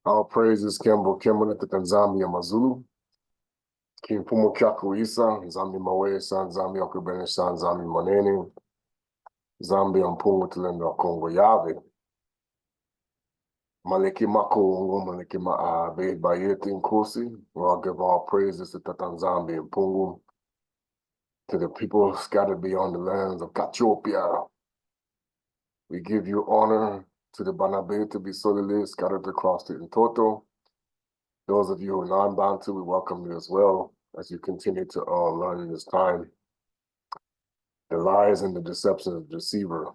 All praises Kembo Kimberly nZambi Amazulu. King Mfumu Isa, nZambi Mawesa, nZambi Okubenesha, nZambi Manene, nZambi Mpungu Tulendo Kongo Yave. Maliki Makongo, Maliki Maabe, Bayeti Nkosi. We'll give all praises to Tata nZambi Mpungu, to the people scattered beyond the lands of Ethiopia. We give you honor to the Banabe to be solely scattered across the Ntoto. Those of you who are non-Bantu, we welcome you as well as you continue to learn in this time the lies and the deception of the deceiver.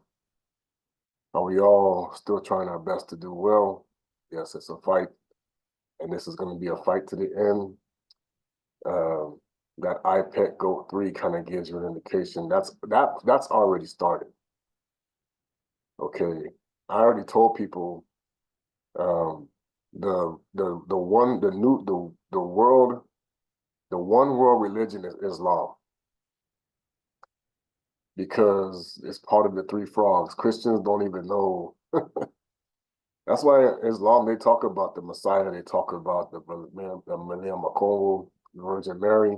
Are we all still trying our best to do well? Yes, it's a fight, and this is going to be a fight to the end. That IPEC GOAT 3 kind of gives you an indication. That's already started. Okay, I already told people the one world religion is Islam, because it's part of the three frogs. Christians don't even know. That's why Islam, they talk about the Messiah, they talk about the Congo, the Virgin Mary,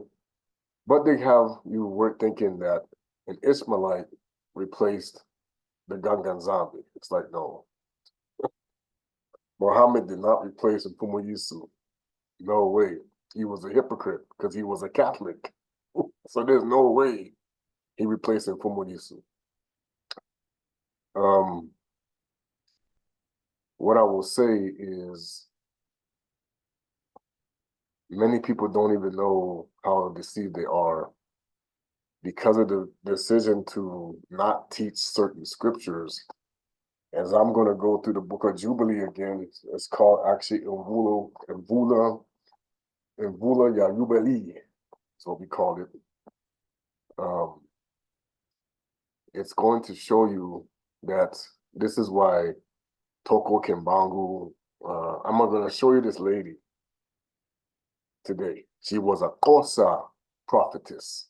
but they have you were thinking that an Ishmaelite replaced the nZambi. It's like, no. Muhammad did not replace Mfumu Yave. No way. He was a hypocrite because he was a Catholic. So there's no way he replaced Mfumu Yave. What I will say is many people don't even know how deceived they are because of the decision to not teach certain scriptures. As I'm going to go through the book of Jubilee again, it's called actually Mvula Ya Jubilee. That's what we call it. It's going to show you that this is why Toko Kimbangu, I'm going to show you this lady today. She was a Kosa prophetess.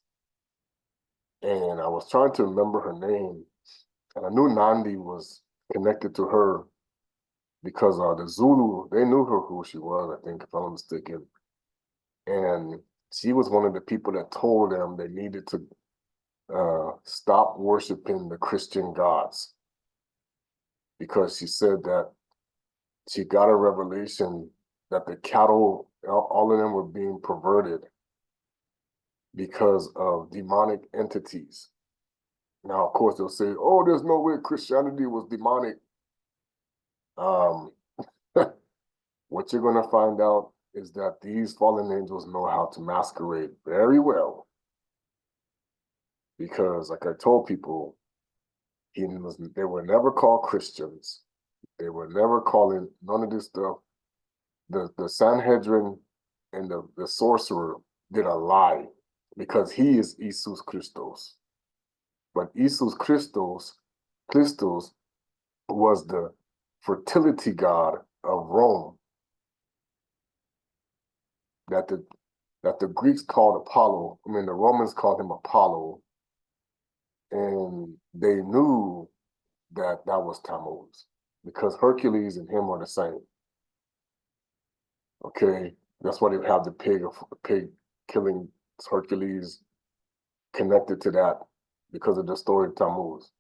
And I was trying to remember her name. And I knew Nandi was connected to her because the Zulu, they knew her who she was, I think, if I'm not mistaken. And she was one of the people that told them they needed to stop worshiping the Christian gods, because she said that she got a revelation that the cattle, all of them were being perverted because of demonic entities. Now, of course, they'll say, oh, there's no way Christianity was demonic. What you're going to find out is that these fallen angels know how to masquerade very well. Because, like I told people, they were never called Christians. They were never calling none of this stuff. The Sanhedrin and the sorcerer did a lie, because he is Jesus Christos. But Jesus Christos was the fertility god of Rome that the Greeks called Apollo. I mean, the Romans called him Apollo, and they knew that was Tammuz, because Hercules and him are the same. Okay, that's why they have the pig killing Hercules connected to that, because of the story of Tammuz.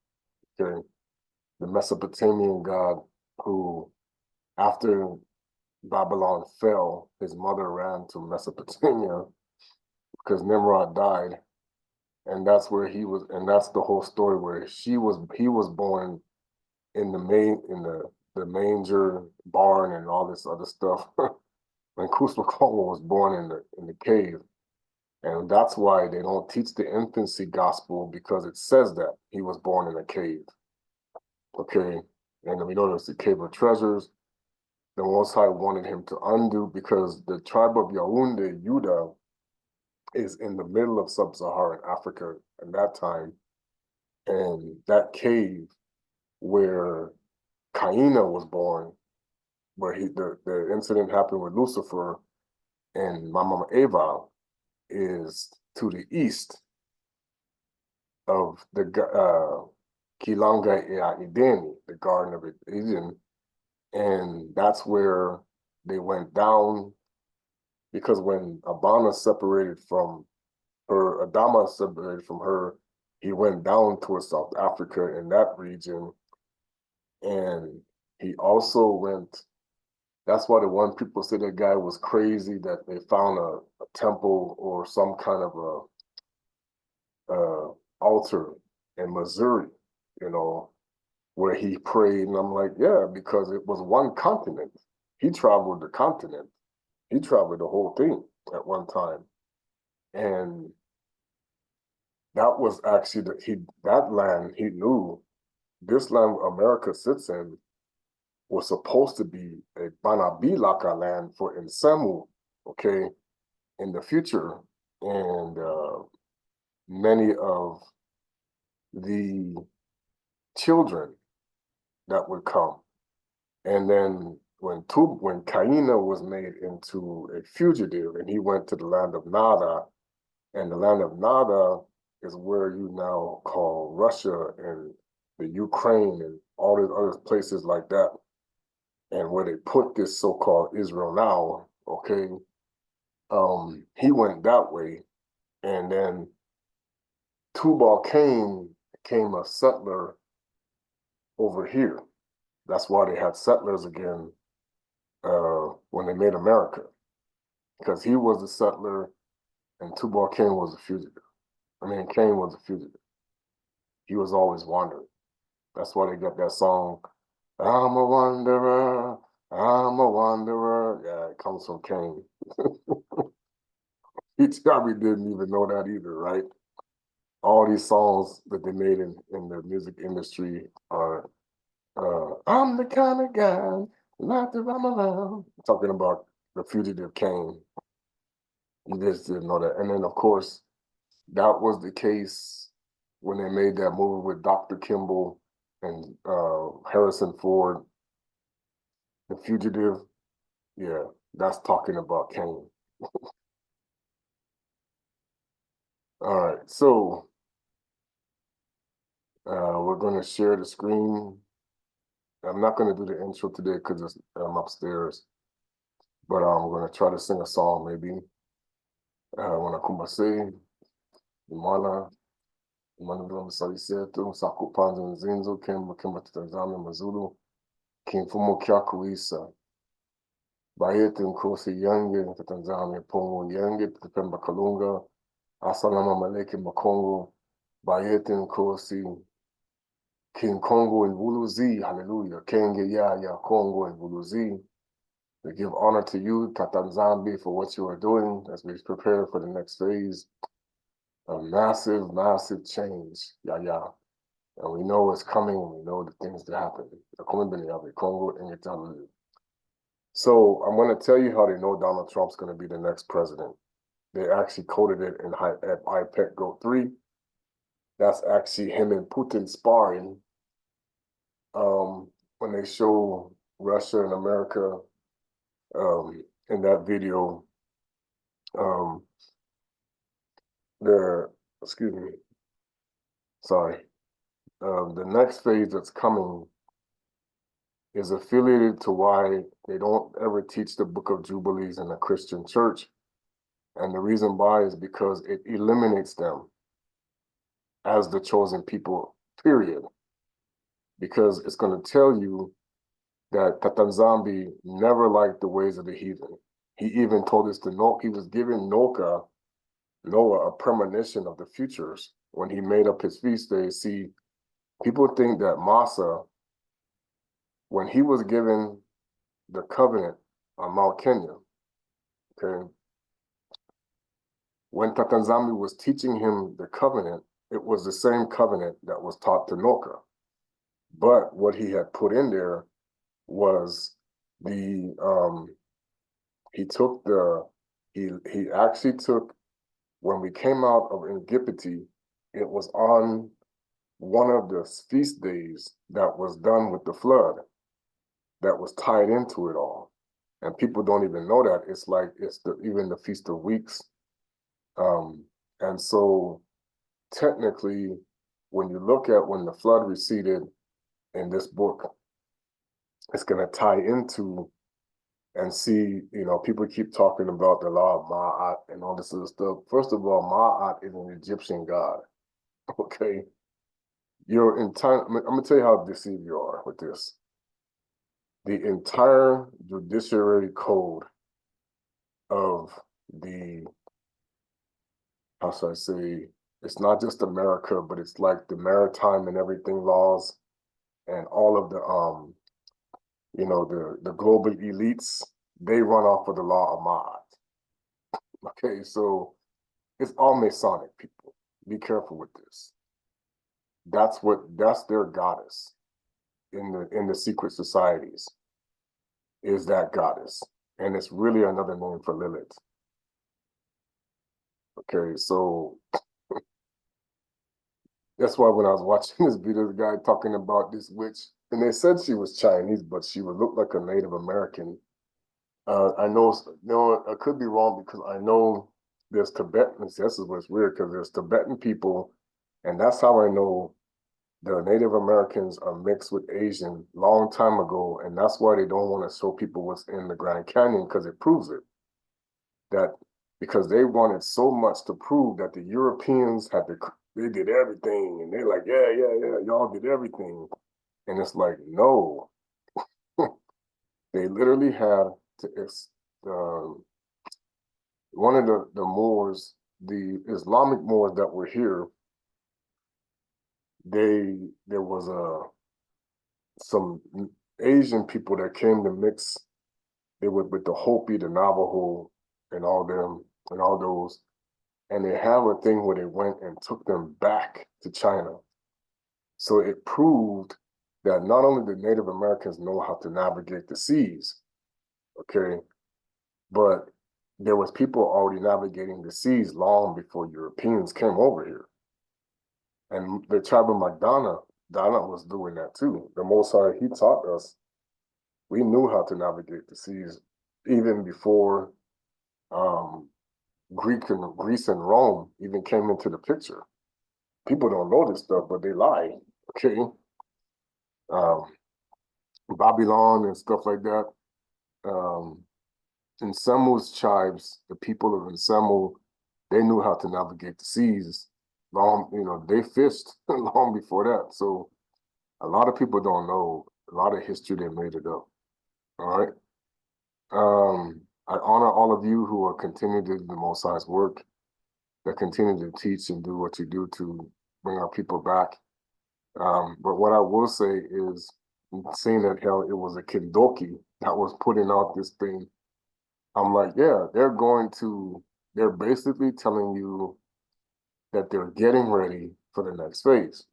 Okay, the Mesopotamian god who, after Babylon fell, his mother ran to Mesopotamia because Nimrod died, and that's where he was, and that's the whole story where he was born in the manger barn and all this other stuff. When Mfumu Kongo was born in the cave. And that's why they don't teach the infancy gospel, because it says that he was born in a cave. Okay, and we know there's the cave of treasures. The Most High wanted him to undo, because the tribe of Yaoundé, Judah, is in the middle of sub-Saharan Africa at that time. And that cave where Cain Ra was born, where the incident happened with Lucifer and Mama Eva, is to the east of the Kilanga Edeni, the Garden of Eden, and that's where they went down, because when Adama separated from her, Adama separated from her, he went down towards South Africa in that region. And he also went, that's why the one people say that guy was crazy, that they found a temple or some kind of a altar in Missouri, you know, where he prayed. And I'm like, yeah, because it was one continent. He traveled the continent. He traveled the whole thing at one time. And that was actually that land he knew, this land America sits in was supposed to be a Banabilaka land for Nsemu, okay, in the future. And many of the children that would come. And then when Cain Ra was made into a fugitive and he went to the land of Nada, and the land of Nada is where you now call Russia and the Ukraine and all these other places like that, and where they put this so-called Israel now, okay, he went that way. And then Tubal Cain became a settler over here. That's why they had settlers again when they made America, because he was a settler and Tubal Cain was a fugitive. I mean, Cain was a fugitive. He was always wandering. That's why they got that song, I'm a wanderer, I'm a wanderer. Yeah, it comes from Cain. He probably didn't even know that either, right? All these songs that they made in the music industry are, I'm the kind of guy not to run around. Talking about the fugitive Cain. You just didn't know that. And then, of course, that was the case when they made that movie with Dr. Kimball and Harrison Ford, The Fugitive. Yeah, that's talking about Cain. All right, so we're going to share the screen. I'm not going to do the intro today because I'm upstairs, but I'm going to try to sing a song maybe. When I come back, say, Imana, Imana Salisetu, Saku Panzo Nzinzo, Kimba Tanzania Mazulu, Mfumu Yave. Bayeti Nkosi Yange, Tanzania Mpungu Yange, Pemba Kalunga, Asalama Maleke Makongo, Bayeti Nkosi, King Kongo and Wuluzi, hallelujah, Kenge ya Kongo and Wuluzi. We give honor to you, Tata nZambi, for what you are doing as we prepare for the next phase of massive, massive change. Yeah. And we know it's coming, and we know the things that happen. So I'm going to tell you how they know Donald Trump's going to be the next president. They actually coded it in at IPEC Go 3. That's actually him and Putin sparring. When they show Russia and America in that video, excuse me, sorry. The next phase that's coming is affiliated to why they don't ever teach the Book of Jubilees in a Christian church. And the reason why is because it eliminates them as the chosen people, period. Because it's going to tell you that Tata nZambi never liked the ways of the heathen. He even told us to know, he was giving Noah a premonition of the futures when he made up his feast days. See, people think that Massa, when he was given the covenant on Mount Kenya, okay, when Tata nZambi was teaching him the covenant, it was the same covenant that was taught to Noka. But what he had put in there was he actually took, when we came out of ingipiti, it was on one of the feast days that was done with the flood that was tied into it all. And people don't even know that. It's like, even the Feast of Weeks. And so technically, when you look at when the flood receded in this book, it's going to tie into and see, people keep talking about the law of Ma'at and all this other stuff. First of all, Ma'at is an Egyptian god. Okay. Your entire, I'm gonna tell you how deceived you are with this. The entire judiciary code of the, how should I say, it's not just America, but it's like the maritime and everything laws and all of the the global elites, they run off of the law of Ma'at. Okay, so it's all Masonic people. Be careful with this. That's their goddess in the secret societies, is that goddess. And it's really another name for Lilith. Okay, so that's why when I was watching this video, the guy talking about this witch, and they said she was Chinese, but she would look like a Native American. I know, no, I could be wrong because I know there's Tibetans. This is what's weird because there's Tibetan people, and that's how I know the Native Americans are mixed with Asian long time ago, and that's why they don't want to show people what's in the Grand Canyon because it proves it. That because they wanted so much to prove that the Europeans they did everything, and they're like, yeah, y'all did everything, and it's like, no, they literally had to. One of the Moors, the Islamic Moors that were here, there was some Asian people that came to mix it with the Hopi, the Navajo, and all them and all those, and they have a thing where they went and took them back to China. So it proved that not only did Native Americans know how to navigate the seas, okay, but there was people already navigating the seas long before Europeans came over here. And the tribe of Dana was doing that too. The Most High, he taught us, we knew how to navigate the seas even before Greece and Rome even came into the picture. People don't know this stuff, but they lie, okay? Babylon and stuff like that. In Nsamu's tribes, the people of Nsamu, they knew how to navigate the seas long, they fished long before that. So a lot of people don't know a lot of history, they made it up. All right. I honor all of you who are continuing to do the Most High's work, that continue to teach and do what you do to bring our people back. But what I will say is, seeing that hell, it was a Kindoki that was putting out this thing. I'm like, yeah, they're basically telling you that they're getting ready for the next phase.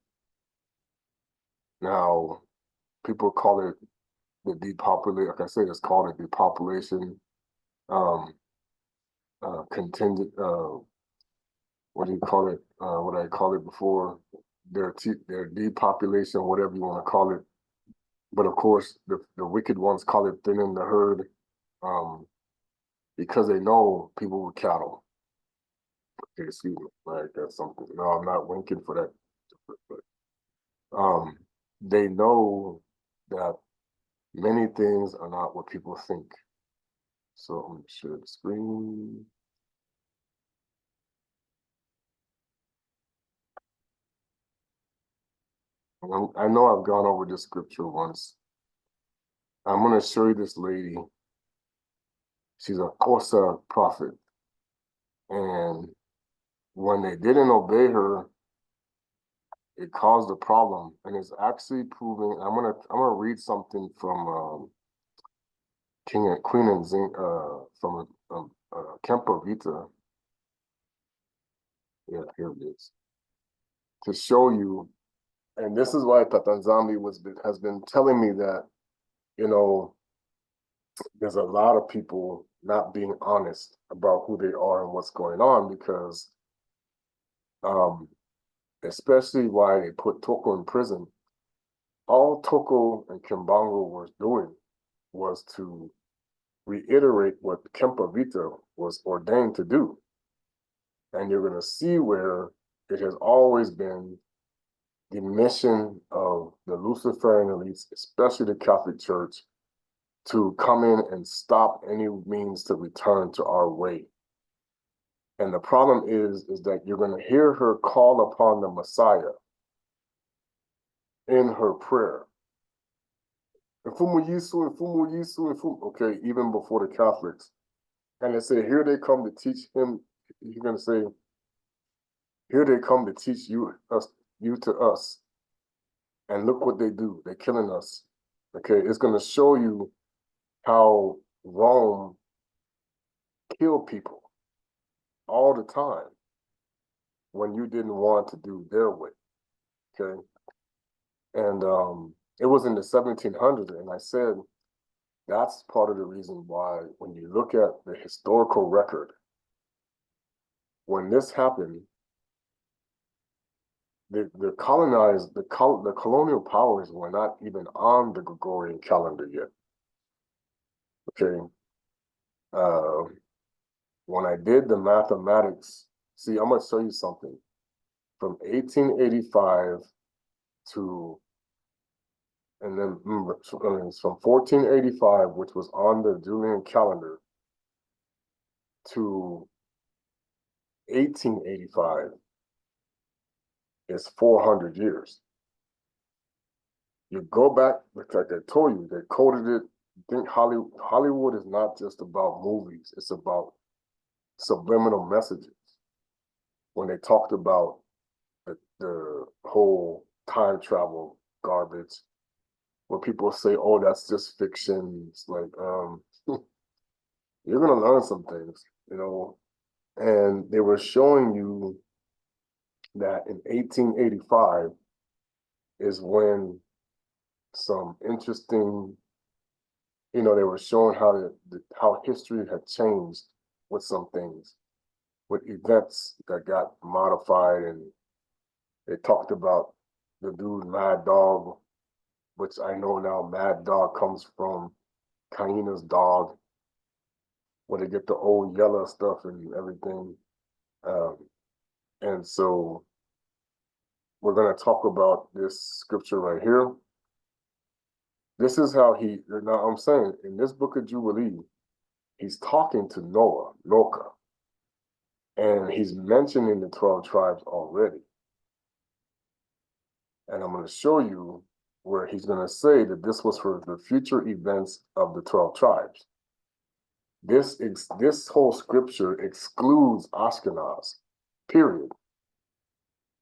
Now, people call it the depopulation, like I said, it's called a depopulation, contingent, what do you call it? What I call it before, their depopulation, whatever you want to call it. But of course, the wicked ones call it thinning the herd, because they know people with cattle. Okay, excuse me, like that's something. No, I'm not winking for that. But they know that many things are not what people think. So I'm gonna share the screen. I know I've gone over this scripture once. I'm going to show you this lady. She's a Kosa prophet. And when they didn't obey her, it caused a problem. And it's actually proving, I'm gonna read something from King and Queen and Zing, from Kempa Vita. Yeah, here it is. To show you, and this is why Tata nZambi has been telling me that, there's a lot of people not being honest about who they are and what's going on, because especially why they put Toko in prison. All Toko and Kimbango was doing was to reiterate what Kempa Vita was ordained to do. And you're going to see where it has always been the mission of the Luciferian elites, especially the Catholic Church, to come in and stop any means to return to our way. And the problem is that you're going to hear her call upon the Messiah in her prayer. Mfumu Yisu, Mfumu Yisu, Mfumu. Okay, even before the Catholics. And they say, here they come to teach him. You're going to say, here they come to teach you to us. And look what they do. They're killing us. Okay, it's going to show you how Rome killed people all the time when you didn't want to do their way. Okay. And it was in the 1700s. And I said, that's part of the reason why when you look at the historical record, when this happened, the colonial powers were not even on the Gregorian calendar yet. Okay. When I did the mathematics, see, I'm going to show you something. From 1885 to, and then it's from 1485, which was on the Julian calendar, to 1885 is 400 years. You go back, like I told you, they coded it. I think Hollywood is not just about movies, it's about subliminal messages. When they talked about the whole time travel garbage, where people say, oh, that's just fiction, it's like, you're gonna learn some things, you know. And they were showing you that in 1885 is when some interesting, you know, they were showing how history had changed with some things, with events that got modified. And they talked about the dude Mad Dog, which I know now Mad Dog comes from Cain's dog, where they get the old yellow stuff and everything. And so we're going to talk about this scripture right here. This is how now I'm saying, in this book of Jubilee, he's talking to Noka, and he's mentioning the 12 tribes already. And I'm going to show you where he's going to say that this was for the future events of the 12 tribes. This whole scripture excludes Ashkenaz, period.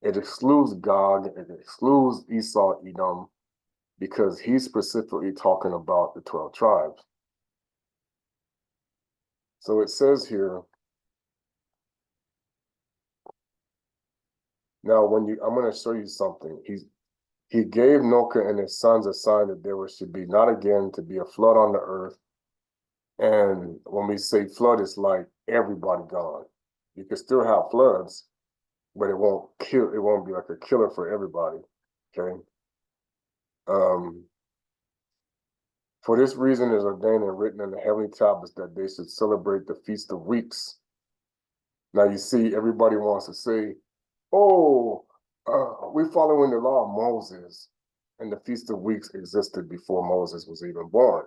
It excludes Gog, it excludes Esau, Edom, because he's specifically talking about the 12 tribes. So it says here, now I'm going to show you something. He gave Noka and his sons a sign that there should be not again to be a flood on the earth. And when we say flood, it's like everybody gone. You can still have floods, but it won't be like a killer for everybody. Okay. For this reason is ordained and written in the heavenly tablets that they should celebrate the Feast of Weeks. Now you see, everybody wants to say, oh, we're following the law of Moses, and the Feast of Weeks existed before Moses was even born.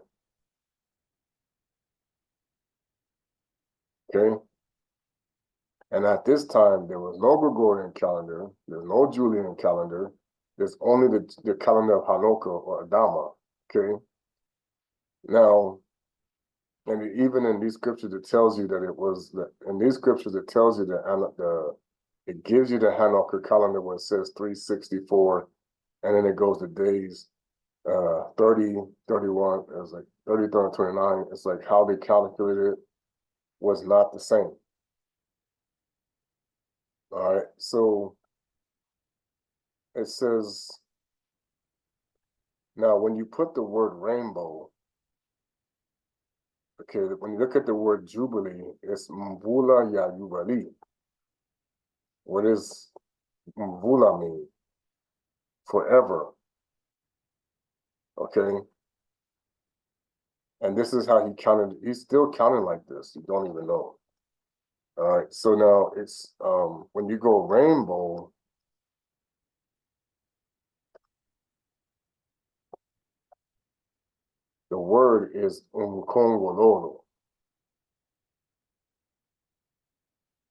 Okay? And at this time, there was no Gregorian calendar, there's no Julian calendar, there's only the calendar of Hanukkah or Adama. Okay? Now, and even in these scriptures, it tells you that it gives you the Hanukkah calendar when it says 364, and then it goes to days 30, 31, it's like 30, 30, 29. It's like how they calculated it was not the same. All right, so it says, now when you put the word rainbow, okay, when you look at the word jubilee, it's Mvula ya Yubali. What does Mvula mean? Forever. Okay. And this is how he counted. He's still counting like this. You don't even know. All right. So now it's when you go rainbow, The word is Umkongololo.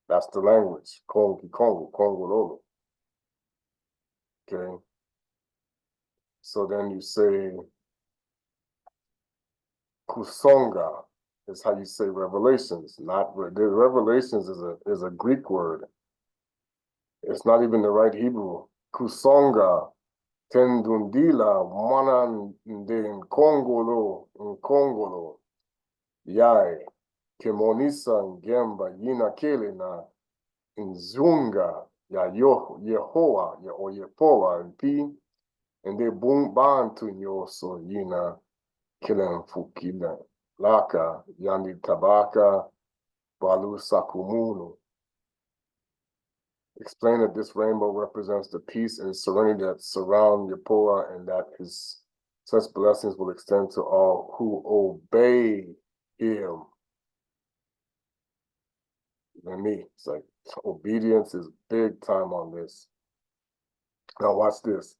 That's the language. Kongi Kongo, Kongololo. Okay. So then you say Kusonga is how you say revelations. Not the revelations is a Greek word. It's not even the right Hebrew. Kusonga tendundila mana de Nkongolo yai kemonisa ngemba yina kele na nzunga ya Yehowa ya o Yehowa and they boom bantu nyoso yina kile mfukila laka yandi tabaka balu sakumunu. Explain that this rainbow represents the peace and serenity that surround Yehowa, and that his such blessings will extend to all who obey him. And me, it's like obedience is big time on this. Now watch this.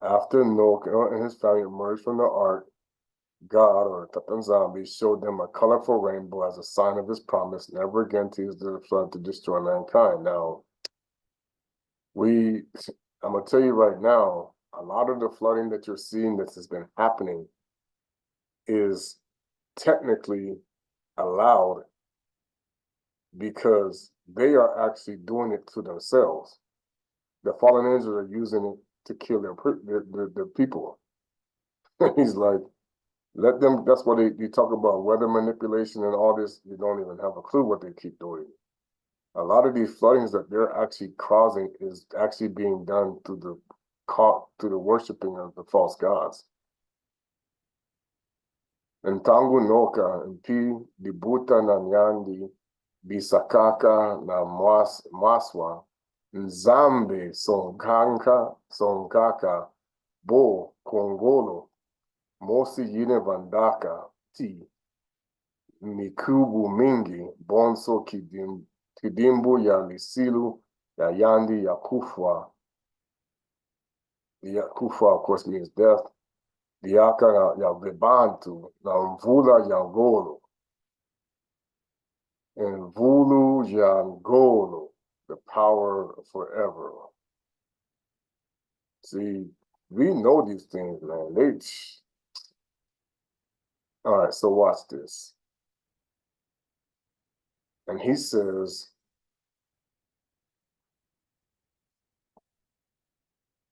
After Noah and his family emerged from the ark, God, or Tata nZambi, showed them a colorful rainbow as a sign of his promise never again to use the flood to destroy mankind. Now, I'm going to tell you right now, a lot of the flooding that you're seeing that has been happening is technically allowed because they are actually doing it to themselves. The fallen angels are using it to kill their people. He's like, let them, that's what they talk about, weather manipulation and all this. You don't even have a clue what they keep doing. A lot of these floodings that they're actually causing is actually being done to the worshiping of the false gods. And Tangu Noka and P Dibuta na Nyandi Bisakaka na Maswa nZambi Songaka Bo Kongolo Mosi Yine Vandaka Ti Mikubu Mingi Bonso Kidimbu ya Lisilu ya Yandi ya Kufwa. The Kufwa, of course, means death. Diaka ya Vibantu na Mvula ya Ngolo. And Vulu ya Ngolo, the power forever. See, we know these things, man. All right, so watch this. And he says,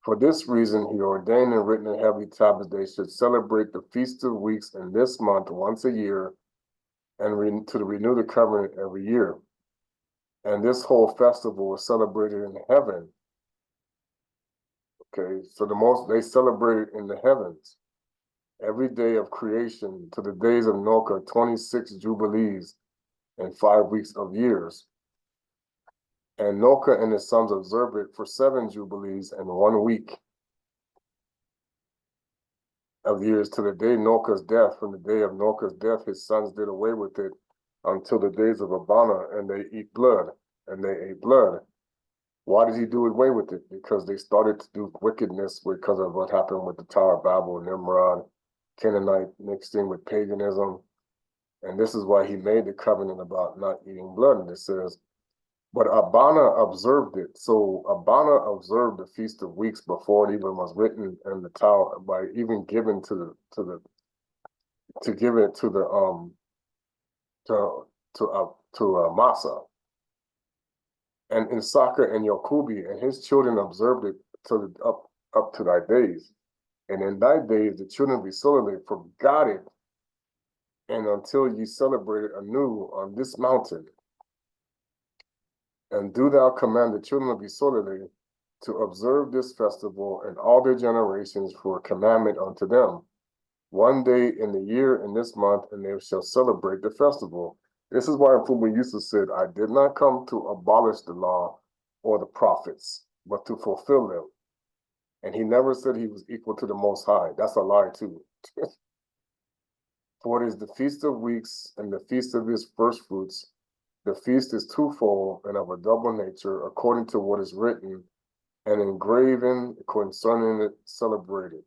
for this reason, he ordained and written in heavenly tablets they should celebrate the Feast of Weeks in this month once a year and to renew the covenant every year. And this whole festival was celebrated in heaven. Okay, so they celebrated in the heavens. Every day of creation to the days of Noah, 26 jubilees and 5 weeks of years. And Noah and his sons observed it for 7 jubilees and 1 week of years to the day Noah's death. From the day of Noah's death, his sons did away with it until the days of Abana, and they ate blood. Why did he do away with it? Because they started to do wickedness because of what happened with the Tower of Babel, Nimrod, Canaanite mixed in with paganism. And this is why he made the covenant about not eating blood. And it says, but Abana observed it. So Abana observed the Feast of Weeks before it even was written in the Tower, by even giving to Masa. And Isaka and Yokubi and his children observed it up to thy days. And in thy days the children of Isayele forgot it, and until ye celebrate it anew on this mountain. And do thou command the children of Isayele to observe this festival and all their generations for a commandment unto them. 1 day in the year in this month, and they shall celebrate the festival. This is why Mfumu Yave said, I did not come to abolish the law or the prophets, but to fulfill them. And he never said he was equal to the Most High. That's a lie too. For it is the Feast of Weeks and the Feast of his first fruits. The feast is twofold and of a double nature, according to what is written and engraven concerning it, celebrated.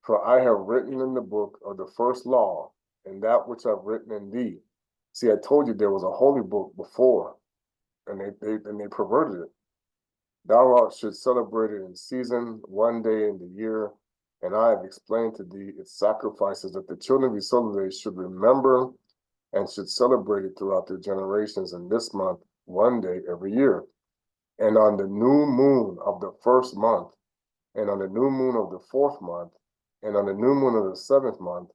For I have written in the book of the first law, and that which I've written in thee. See, I told you there was a holy book before, and they perverted it. Thou should celebrate it in season, one day in the year, and I have explained to thee its sacrifices that the children of Isayele should remember and should celebrate it throughout their generations in this month, one day every year. And on the new moon of the first month, and on the new moon of the fourth month, and on the new moon of the seventh month,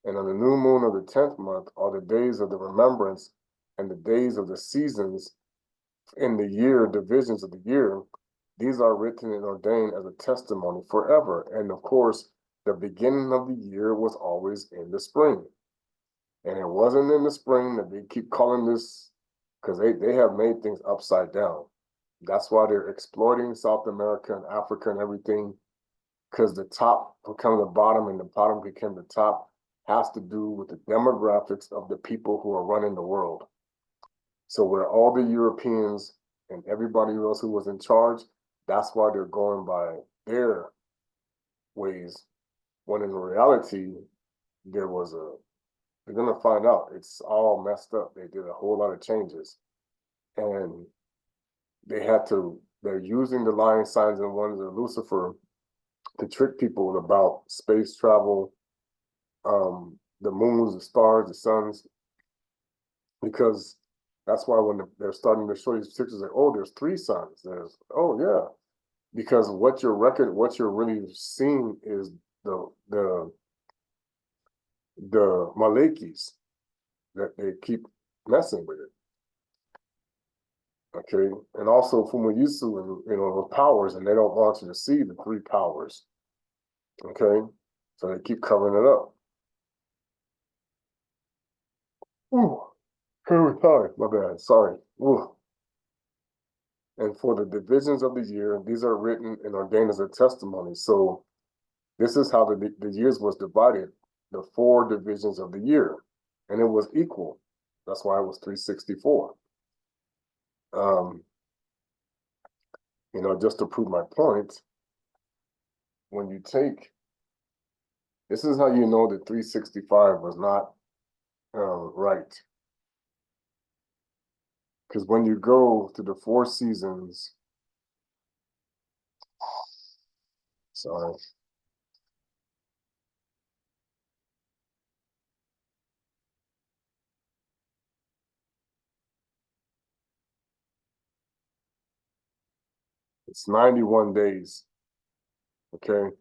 and on the new moon of the 10th month are the days of the remembrance and the days of the seasons in the year, divisions of the year. These are written and ordained as a testimony forever. And of course, the beginning of the year was always in the spring. And it wasn't in the spring that they keep calling this, because they have made things upside down. That's why they're exploiting South America and Africa and everything, because the top become the bottom and the bottom became the top, has to do with the demographics of the people who are running the world. So where all the Europeans and everybody else who was in charge, that's why they're going by their ways, when in reality, they're gonna find out it's all messed up. They did a whole lot of changes. And they're using the lying signs and wonders of Lucifer to trick people about space travel, the moons, the stars, the suns, because that's why when they're starting to show these pictures, like, oh, there's 3 suns. There's, oh yeah, because what you're really seeing is the Malekis that they keep messing with it. Okay, and also Mfumu Yave and the powers, and they don't want you to see the 3 powers. Okay, so they keep covering it up. Ooh, sorry, my bad. Sorry. Ooh. And for the divisions of the year, these are written and ordained as a testimony. So this is how the years was divided, the 4 divisions of the year, and it was equal. That's why it was 364. Just to prove my point, when you take, this is how you know that 365 was not right. Because when you go to the 4 seasons, sorry, it's 91 days. Okay,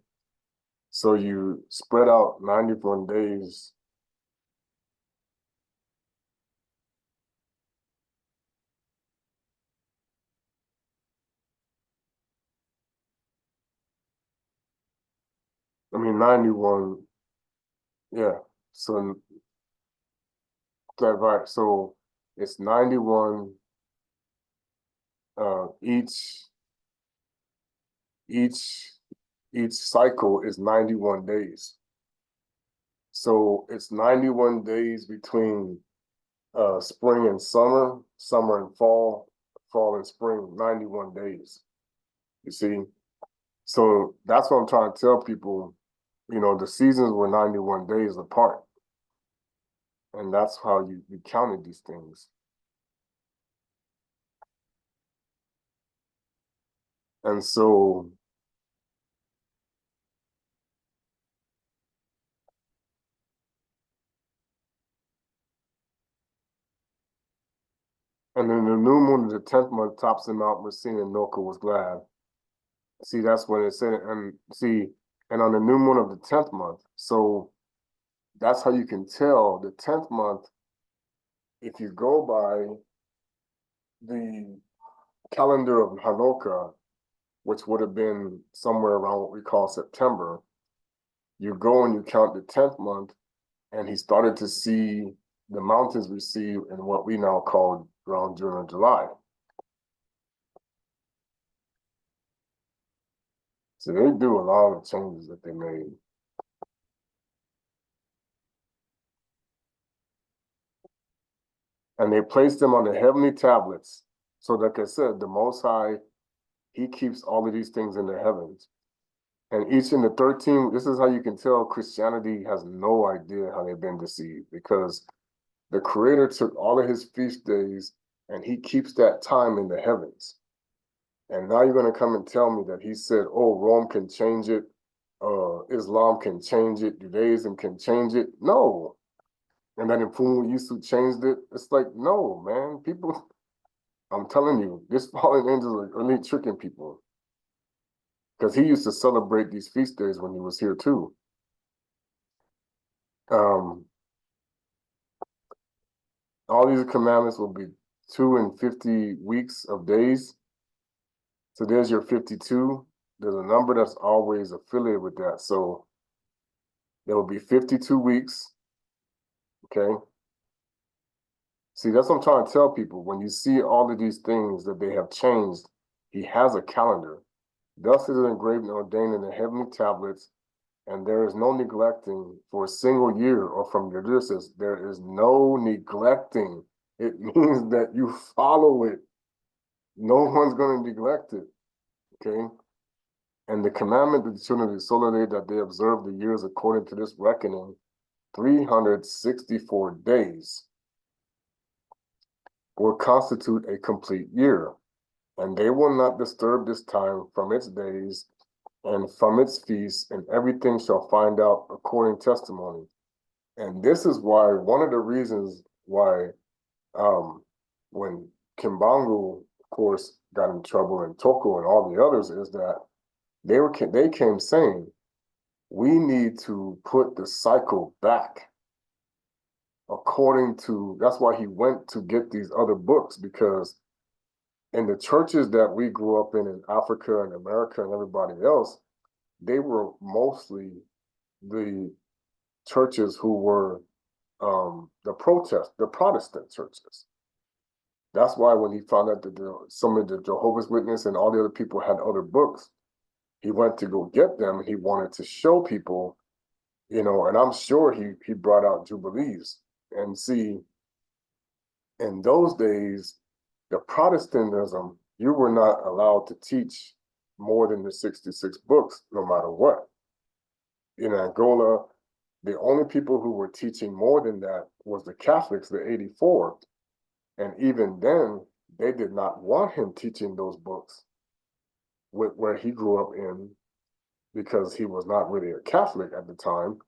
so you spread out 91 days. I mean, 91, yeah. So, right, so it's 91, each cycle is 91 days. So it's 91 days between spring and summer, summer and fall, fall and spring, 91 days. You see? So that's what I'm trying to tell people, the seasons were 91 days apart. And that's how you counted these things. And so and then the new moon of the 10th month tops the mountain was seen and Milka was glad. See, that's when it said, and on the new moon of the 10th month. So that's how you can tell the 10th month, if you go by the calendar of Hanukkah, which would have been somewhere around what we call September, you go and you count the 10th month, and he started to see the mountains receive in what we now call around June or July. So they do a lot of changes that they made. And they placed them on the heavenly tablets. So like I said, the Most High, he keeps all of these things in the heavens. And each in the 13, this is how you can tell Christianity has no idea how they've been deceived, because the Creator took all of his feast days and he keeps that time in the heavens. And now you're going to come and tell me that he said, oh, Rome can change it, Islam can change it, Judaism can change it. No. And then Mfumu Yusuf changed it. It's like, no, man. People, I'm telling you, this fallen angels are really tricking people. Because he used to celebrate these feast days when he was here too. All these commandments will be 2 and 50 weeks of days. So there's your 52. There's a number that's always affiliated with that. So there will be 52 weeks. Okay. See, that's what I'm trying to tell people. When you see all of these things that they have changed, he has a calendar. Thus is it engraved and ordained in the heavenly tablets, and there is no neglecting for a single year, or from your Genesis, there is no neglecting. It means that you follow it. No one's going to neglect it. Okay. And the commandment of the children of the solar day that they observe the years according to this reckoning, 364 days will constitute a complete year, and they will not disturb this time from its days and from its feasts, and everything shall find out according testimony. And this is why, one of the reasons why when Kimbangu, of course, got in trouble, and Toko and all the others, is that they came saying, we need to put the cycle back according to, that's why he went to get these other books, because in the churches that we grew up in Africa and America and everybody else, they were mostly the churches who were the Protestant churches. That's why when he found out that some of the Jehovah's Witnesses and all the other people had other books, he went to go get them, and he wanted to show people, you know, and I'm sure he brought out Jubilees. And see, in those days, the Protestantism, you were not allowed to teach more than the 66 books, no matter what. In Angola, the only people who were teaching more than that was the Catholics, the 84. And even then, they did not want him teaching those books where he grew up in, because he was not really a Catholic at the time.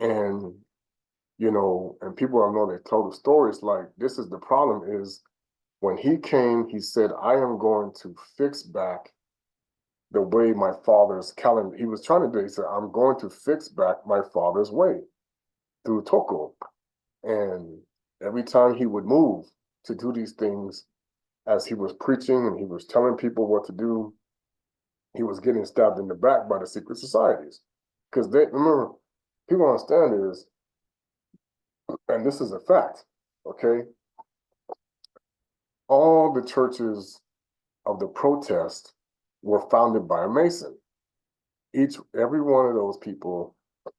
And, you know, and people I know, they told the stories like, this is the problem is, when he came, he said, I am going to fix back the way my father's calendar, he was trying to do, he said, I'm going to fix back my father's way through Toko. And every time he would move to do these things, as he was preaching and he was telling people what to do, he was getting stabbed in the back by the secret societies. Because they, remember, people understand is, and this is a fact, okay? All the churches of the protest were founded by a Mason. Every one of those people,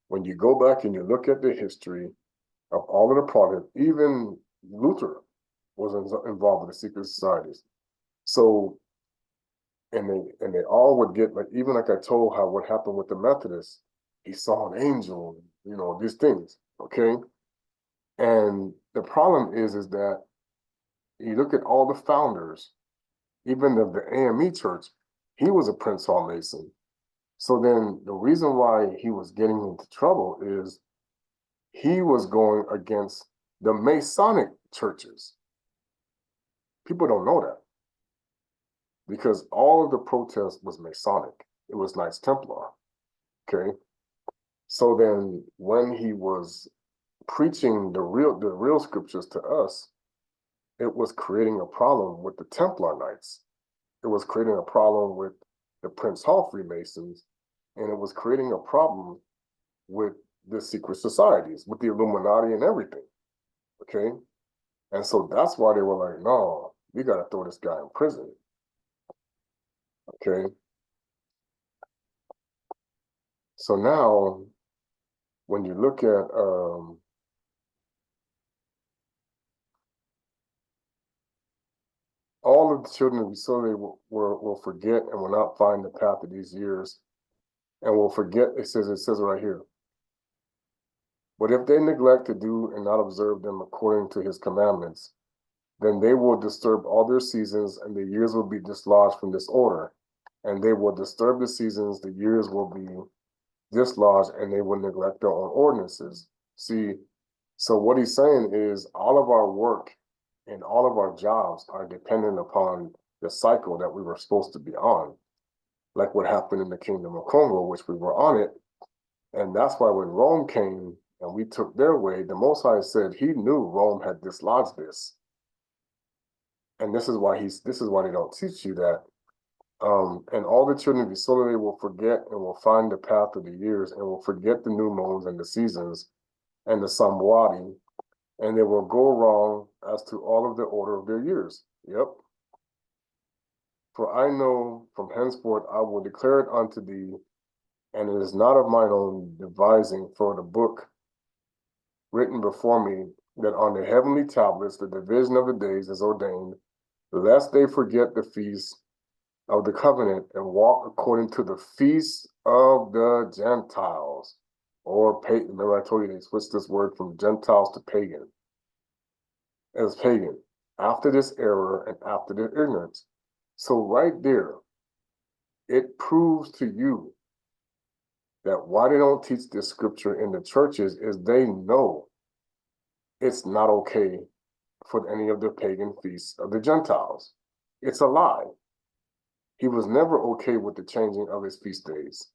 when you go back and you look at the history of all of the Protestants, even Luther was involved with the secret societies. So, and they all would get, like, even like I told how what happened with the Methodists, he saw an angel, you know, these things, okay? And the problem is that you look at all the founders, even of the AME church, he was a Prince Hall Mason. So then the reason why he was getting into trouble is he was going against the Masonic churches. People don't know that, because all of the protest was Masonic. It was Knights Templar, okay? So then when he was preaching the real scriptures to us, it was creating a problem with the Templar Knights. It was creating a problem with the Prince Hall Freemasons, and it was creating a problem with the secret societies, with the Illuminati and everything, okay? And so that's why they were like, no, we got to throw this guy in prison, okay? So now, when you look at all of the children of Isayele will forget and will not find the path of these years. and will forget, it says right here. But if they neglect to do and not observe them according to his commandments, then they will disturb all their seasons, and the years will be dislodged from this order. And they will disturb the seasons, the years will be dislodged, and they will neglect their own ordinances. See, so what he's saying is all of our work and all of our jobs are dependent upon the cycle that we were supposed to be on, like what happened in the kingdom of Congo, which we were on it. And that's why when Rome came and we took their way, the Most High said he knew Rome had dislodged this. And this is why they don't teach you that. And all the children of Isayele will forget and will find the path of the years and will forget the new moons and the seasons and the Samwadi, and they will go wrong as to all of the order of their years. Yep. For I know from henceforth I will declare it unto thee, and it is not of mine own devising, for the book written before me, that on the heavenly tablets the division of the days is ordained, lest they forget the feast of the covenant and walk according to the feast of the Gentiles, or pagan. Remember I told you they switched this word from Gentiles to pagan, as pagan, after this error and after their ignorance. So right there, it proves to you that why they don't teach this scripture in the churches is they know it's not okay for any of the pagan feasts of the Gentiles. It's a lie. He was never okay with the changing of his feast days.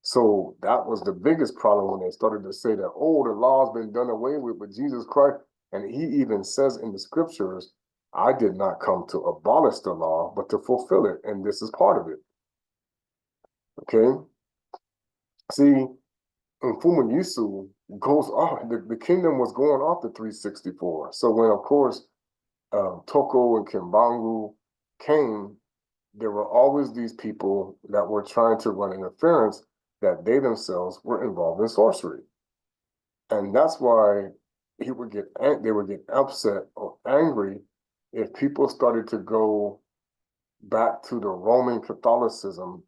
So that was the biggest problem when they started to say that, oh, the law's been done away with Jesus Christ. And he even says in the scriptures, I did not come to abolish the law, but to fulfill it. And this is part of it. Okay? See, Mfumu Yave goes off, the kingdom was going off the 364. So when, of course, Toko and Kimbangu came, there were always these people that were trying to run interference that they themselves were involved in sorcery. And that's why they would get upset or angry if people started to go back to the Roman Catholicism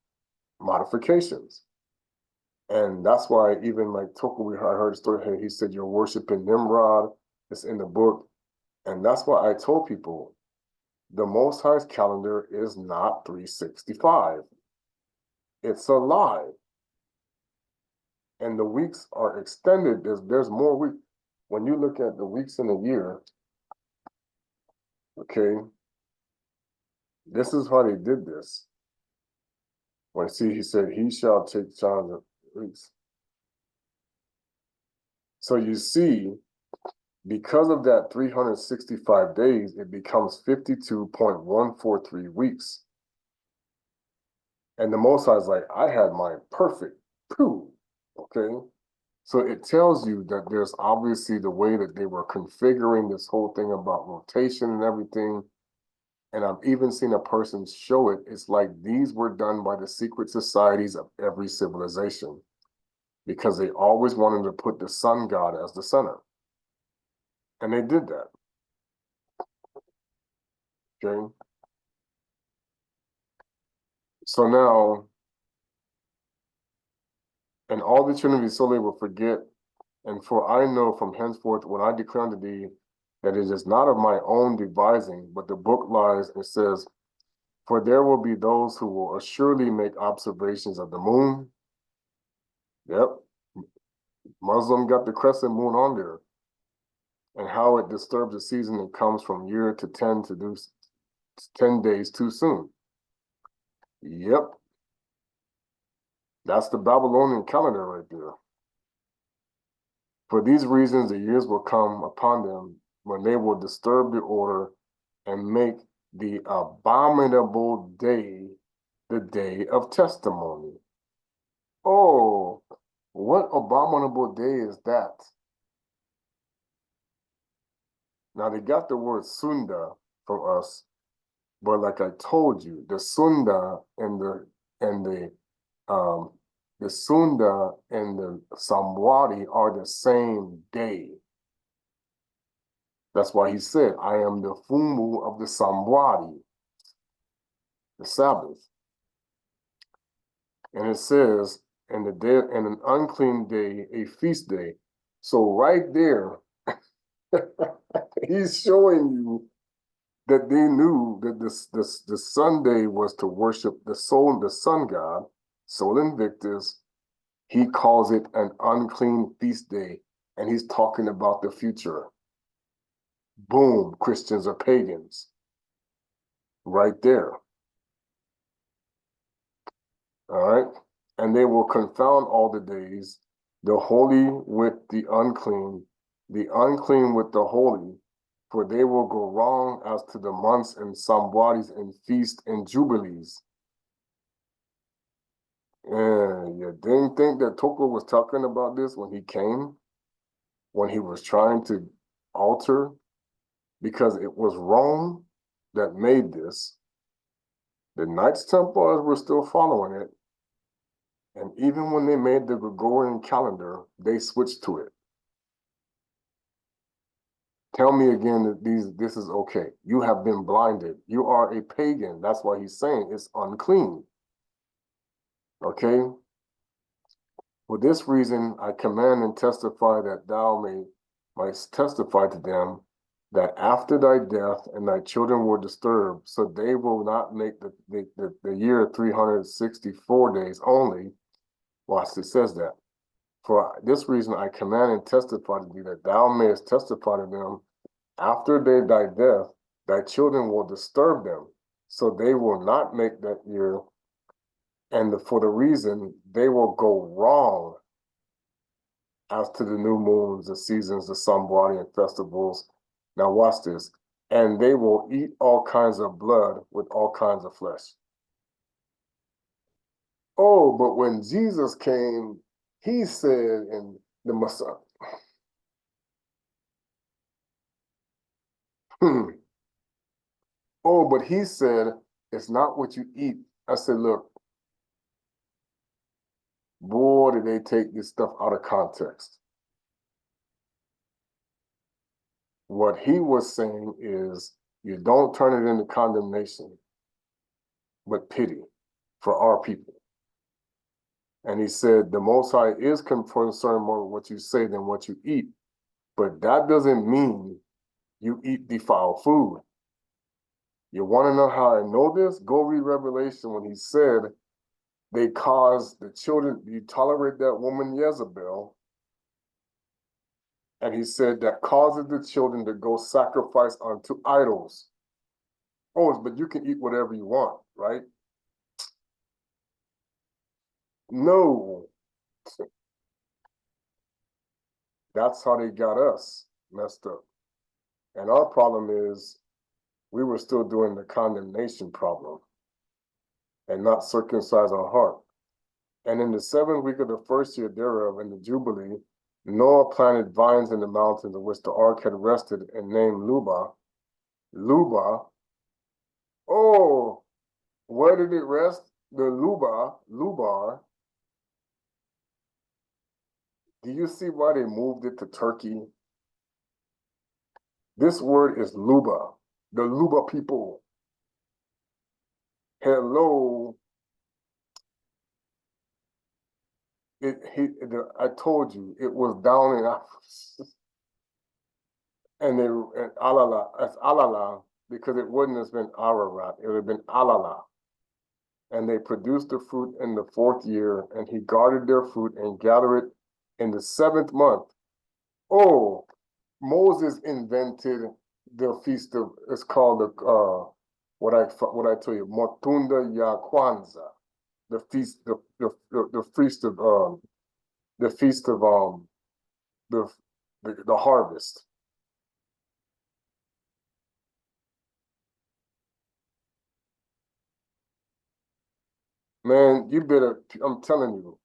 modifications. And that's why even like Toko, I heard a story, hey, he said, you're worshiping Nimrod. It's in the book. And that's why I told people, the Most High's calendar is not 365. It's a lie. And the weeks are extended. There's more weeks. When you look at the weeks in a year, okay, this is how they did this. When he said, he shall take charge of weeks. So you see, because of that 365 days, it becomes 52.143 weeks. And the Most High is like, I had mine perfect. Pooh. Okay. So it tells you that there's obviously the way that they were configuring this whole thing about rotation and everything. And I've even seen a person show it. It's like these were done by the secret societies of every civilization because they always wanted to put the sun god as the center. And they did that. Okay. So now, and all the children of Isayele will forget, and for I know from henceforth when I declare unto thee that it is not of my own devising, but the book lies and says, for there will be those who will assuredly make observations of the moon. Yep. Muslim got the crescent moon on there. And how it disturbs the season and comes from year to 10 to do 10 days too soon. Yep. That's the Babylonian calendar right there. For these reasons, the years will come upon them when they will disturb the order and make the abominable day the day of testimony. Oh, what abominable day is that? Now they got the word Sunda for us, but like I told you, the Sunda and the Sunda and the Samwadi are the same day. That's why he said, I am the Mfumu of the Samwadi, the Sabbath. And it says, and the day and an unclean day, a feast day. So right there, he's showing you that they knew that the Sunday was to worship the sun god, Sol Invictus. He calls it an unclean feast day, and he's talking about the future. Boom, Christians are pagans. Right there. All right. And they will confound all the days, the holy with the unclean with the holy, for they will go wrong as to the months and Samwadis and feasts and jubilees. And you didn't think that Toko was talking about this when he came, when he was trying to alter, because it was Rome that made this. The Knights Templars were still following it. And even when they made the Gregorian calendar, they switched to it. Tell me again that this is okay. You have been blinded. You are a pagan. That's why he's saying it's unclean. Okay? For this reason, I command and testify that thou mayst testify to them that after thy death and thy children were disturbed, so they will not make the year 364 days only. Watch, it says that. For this reason, I command and testify to thee that thou mayest testify to them after thy death, thy children will disturb them, so they will not make that year, and for the reason they will go wrong as to the new moons, the seasons, the Samwadi and festivals. Now watch this. And they will eat all kinds of blood with all kinds of flesh. Oh, but when Jesus came, he said in the Messiah, oh, but he said, it's not what you eat. I said, look, boy, did they take this stuff out of context. What he was saying is, you don't turn it into condemnation, but pity for our people. And he said, the Most High is concerned more with what you say than what you eat. But that doesn't mean you eat defiled food. You want to know how I know this? Go read Revelation when he said they caused the children, you tolerate that woman Jezebel, and he said that causes the children to go sacrifice unto idols. Oh, but you can eat whatever you want, right? No. That's how they got us messed up. And our problem is we were still doing the condemnation problem and not circumcise our heart. And in the 7th week of the first year thereof, in the Jubilee, Noah planted vines in the mountains in which the ark had rested and named Luba. Luba. Oh, where did it rest? The Lubar. Do you see why they moved it to Turkey? This word is Luba, the Luba people. Hello. I told you, it was down in Africa. And Alala, that's Alala, because it wouldn't have been Ararat, it would have been Alala. And they produced the fruit in the 4th year, and he guarded their fruit and gathered it in the 7th month. Oh, Moses invented the feast of, it's called the what I tell you, Motunda Ya Kwanzaa, the feast, the feast of the harvest. Man, you better, I'm telling you.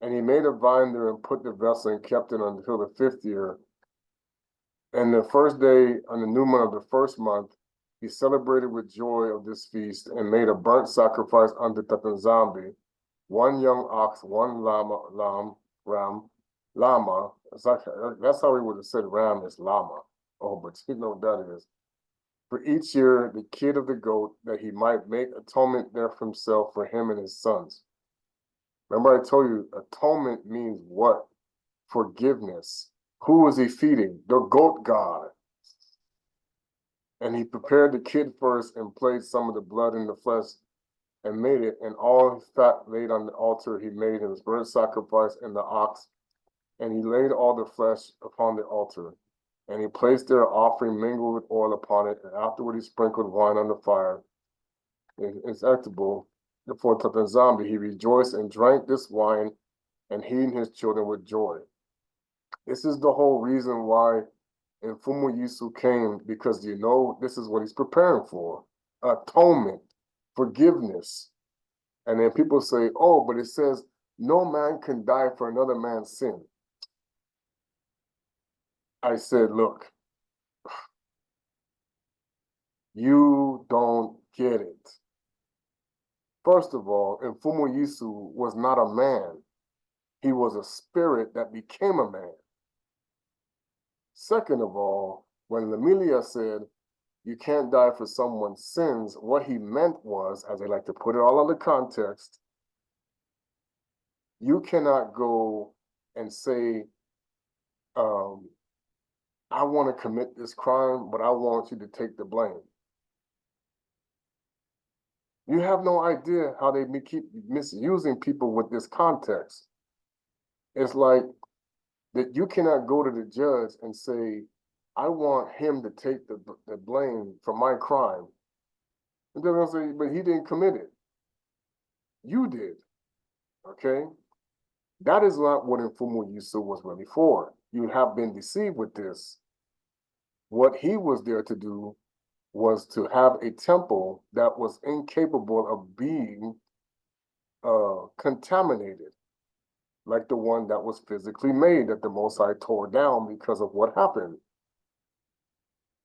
And he made a vine there and put the vessel and kept it until the 5th year. And the first day on the new month of the 1st month, he celebrated with joy of this feast and made a burnt sacrifice unto Tata nZambi, 1 young ox, 1 llama. That's how we would have said ram is llama. Oh, but you know what that is. For each year, the kid of the goat, that he might make atonement there for himself, for him and his sons. Remember I told you, atonement means what? Forgiveness. Who was he feeding? The goat god. And he prepared the kid first and placed some of the blood in the flesh and made it, and all fat laid on the altar he made his burnt sacrifice and the ox, and he laid all the flesh upon the altar. And he placed their offering mingled with oil upon it, and afterward he sprinkled wine on the fire. It's acceptable. Before Tata nZambi, he rejoiced and drank this wine, and he and his children with joy. This is the whole reason why Mfumu Yave came, because you know this is what he's preparing for. Atonement, forgiveness. And then people say, oh, but it says no man can die for another man's sin. I said, look, you don't get it. First of all, Mfumu Yave was not a man. He was a spirit that became a man. Second of all, when Lamilia said, you can't die for someone's sins, what he meant was, as they like to put it all under context, you cannot go and say, I want to commit this crime, but I want you to take the blame. You have no idea how they keep misusing people with this context. It's like that you cannot go to the judge and say, I want him to take the blame for my crime. And they're going to say, but he didn't commit it. You did. Okay? That is not what Mfumu Yave was really for. You have been deceived with this. What he was there to do was to have a temple that was incapable of being contaminated, like the one that was physically made that the Most High tore down because of what happened.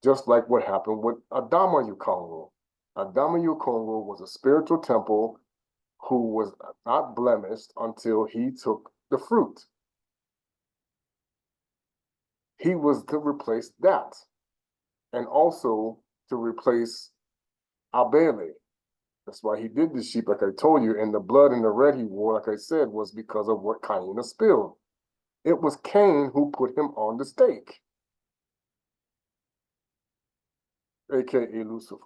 Just like what happened with Adama Kongo. Adama Kongo was a spiritual temple who was not blemished until he took the fruit. He was to replace that, and also to replace Abele. That's why he did the sheep, like I told you, and the blood and the red he wore, like I said, was because of what Cain spilled. It was Cain who put him on the stake, aka Lucifer.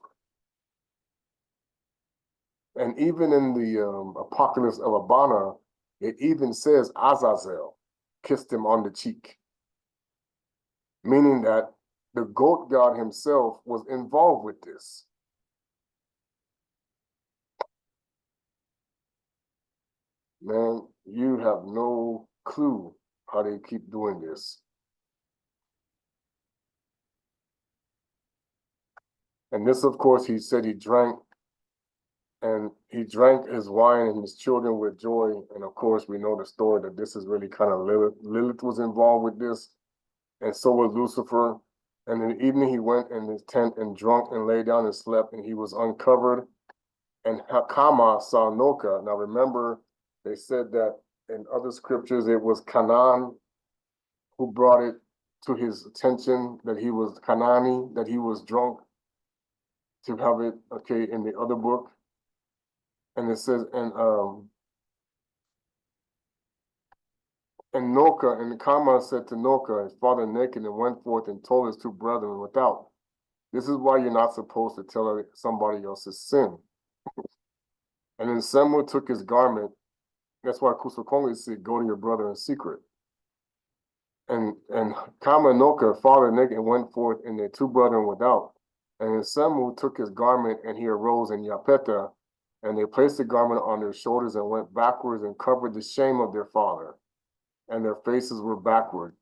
And even in the Apocalypse of Abana, it even says Azazel kissed him on the cheek, meaning that the goat god himself was involved with this. Man, you have no clue how they keep doing this. And this, of course, he said he drank, and he drank his wine and his children with joy. And of course, we know the story that this is really kind of Lilith. Lilith was involved with this, and so was Lucifer. And in the evening, he went in his tent and drunk and lay down and slept, and he was uncovered. And Hakama saw Noka. Now remember, they said that in other scriptures, it was Canaan who brought it to his attention that he was Kanaani, that he was drunk, to have it, okay, in the other book. And it says, and Noka, and Kama said to Noka, his father naked, and went forth and told his two brethren without. This is why you're not supposed to tell somebody else's sin. And then Samuel took his garment. That's why Tata Kongo said, go to your brother in secret. And Kama and Noka, father naked, and went forth, and their two brethren without. And then Samuel took his garment, and he arose in Yapeta, and they placed the garment on their shoulders and went backwards and covered the shame of their father, and their faces were backward.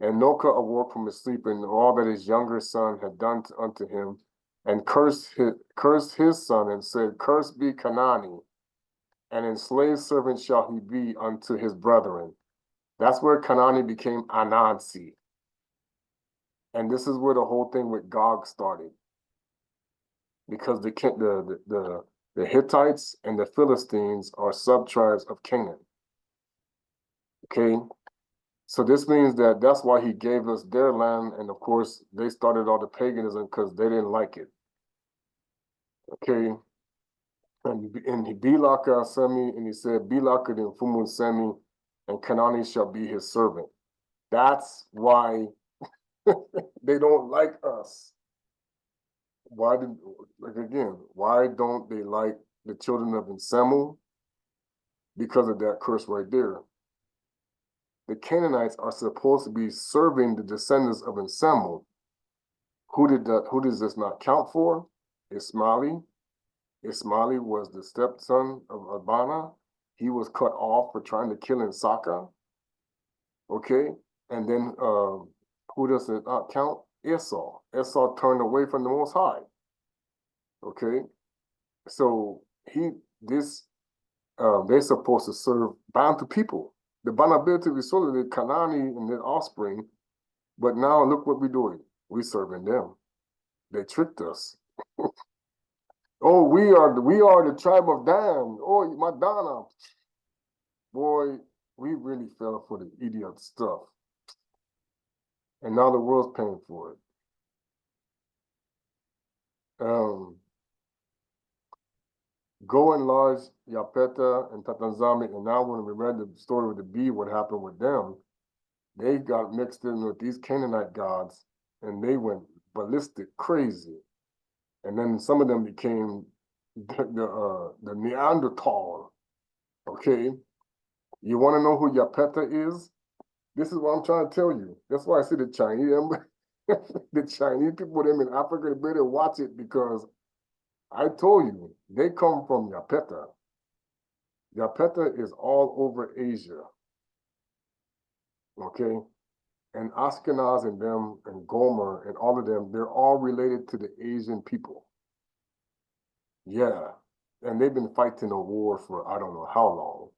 And Noka awoke from his sleep, and all that his younger son had done unto him, and cursed his son, and said, Cursed be Kanaani, and enslaved servant shall he be unto his brethren. That's where Kanaani became Anansi. And this is where the whole thing with Gog started. Because the Hittites and the Philistines are sub-tribes of Canaan. Okay? So this means that that's why he gave us their land, and of course, they started all the paganism because they didn't like it. Okay? And he Bilaka Semi, and he said, Bilaka the Mfumu Semi, and Kanaani shall be his servant. That's why they don't like us. Why did, like again, why don't they like the children of Nsemu? Because of that curse right there. The Canaanites are supposed to be serving the descendants of Nsemu. Who does this not count for? Ismaili. Ismaili was the stepson of Abana. He was cut off for trying to kill Isaka. Okay, and then who does it not count? Esau. Esau turned away from the Most High. Okay, so they're supposed to serve Bantu people. The Banabirti Visoli, the Kanaani and their offspring, but now look what we're doing. We're serving them. They tricked us. Oh, we are the tribe of Dan. Oh, Madonna. Boy, we really fell for the idiot stuff. And now the world's paying for it. Go enlarge Yapeta and Tata nZambi, and now when we read the story with the bee, what happened with them, they got mixed in with these Canaanite gods, and they went ballistic, crazy. And then some of them became the Neanderthal. Okay, you want to know who Yapeta is? This is what I'm trying to tell you. That's why I say the Chinese, the Chinese people, them in Africa, they better watch it, because I told you, they come from Yapeta. Yapeta is all over Asia. Okay? And Ashkenaz and them and Gomer and all of them, they're all related to the Asian people. Yeah. And they've been fighting a war for I don't know how long.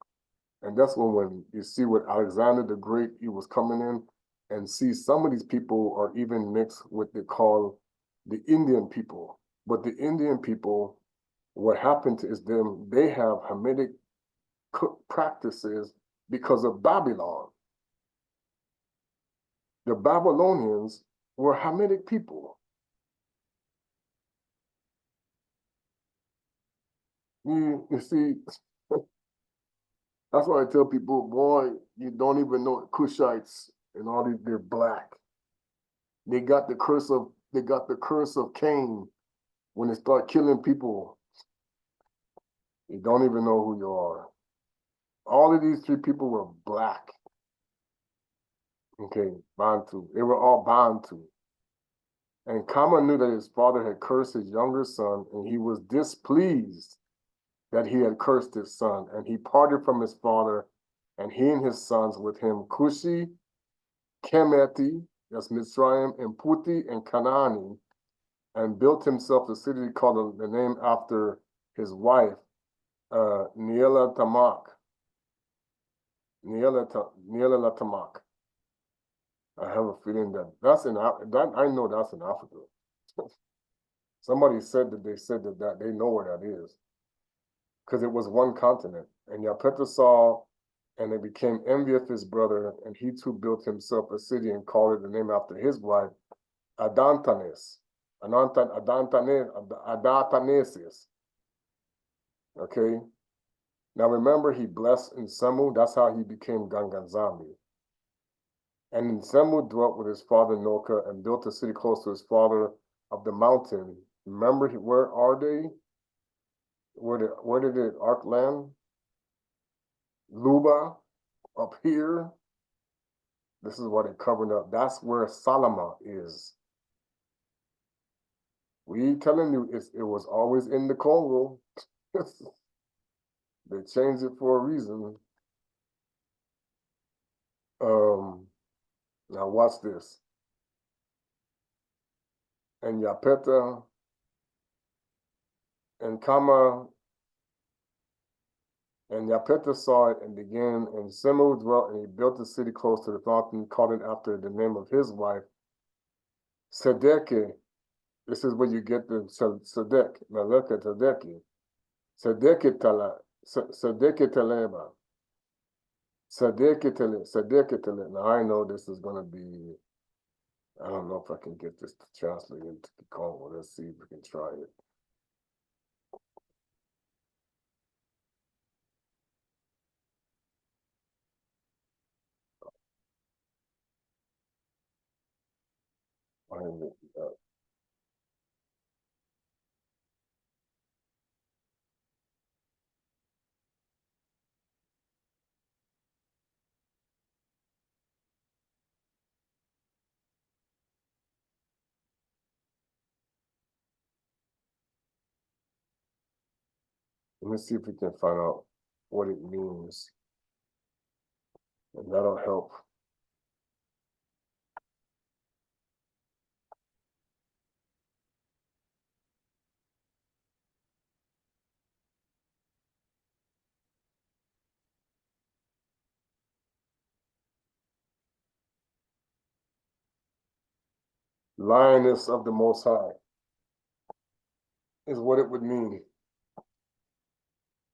And that's when you see what Alexander the Great, he was coming in, and see some of these people are even mixed with what they call the Indian people. But the Indian people, what happened is they have Hamitic practices because of Babylon. The Babylonians were Hamitic people. You see, that's why I tell people, boy, you don't even know Cushites and all these, they're black. They got the curse of Cain when they start killing people. You don't even know who you are. All of these three people were black. Okay, Bantu. They were all Bantu. And Kama knew that his father had cursed his younger son, and he was displeased that he had cursed his son. And he parted from his father, and he and his sons with him, Cushi, Kemeti, that's Mitzrayim, and Puti, and Kanaani, and built himself a city called the name after his wife, Niela Tamak. Niela Tamak. I have a feeling that I know that's in Africa. Somebody said that they know where that is, because it was one continent. And Yapeta saw, and they became envious of his brother, and he too built himself a city and called it the name after his wife, Adantanes. Adantanesis. Okay. Now remember, he blessed Nsemu. That's how he became Ganganzambi. And Nsemu dwelt with his father Noka and built a city close to his father of the mountain. Remember, where are they? Where did the ark land? Luba, up here. This is what it covered up. That's where Salama is. We telling you, it was always in the Congo. They changed it for a reason. Now watch this. And Yapeta and Kama and Yapeta saw it and began, and Semu dwelt, and he built a city close to the fountain, called it after the name of his wife, Sedeke. This is where you get the Sedek, Maleka Sedeki. Sedeke Teleba. Sedeke Tele. Now I know this is going to be, I don't know if I can get this to translate into the Congo. Let's see if we can try it. find it. Let me see if we can find out what it means. And that'll help. Lioness of the Most High is what it would mean.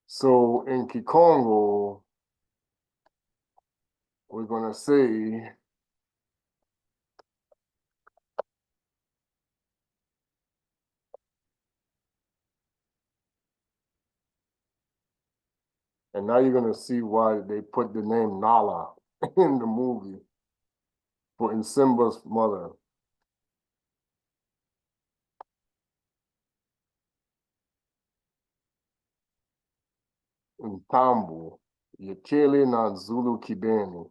So in Kikongo, we're going to say and now you're going to see why they put the name Nala in the movie for Nsimba's mother. Ntambu, Yakele na Zulu Kibeni.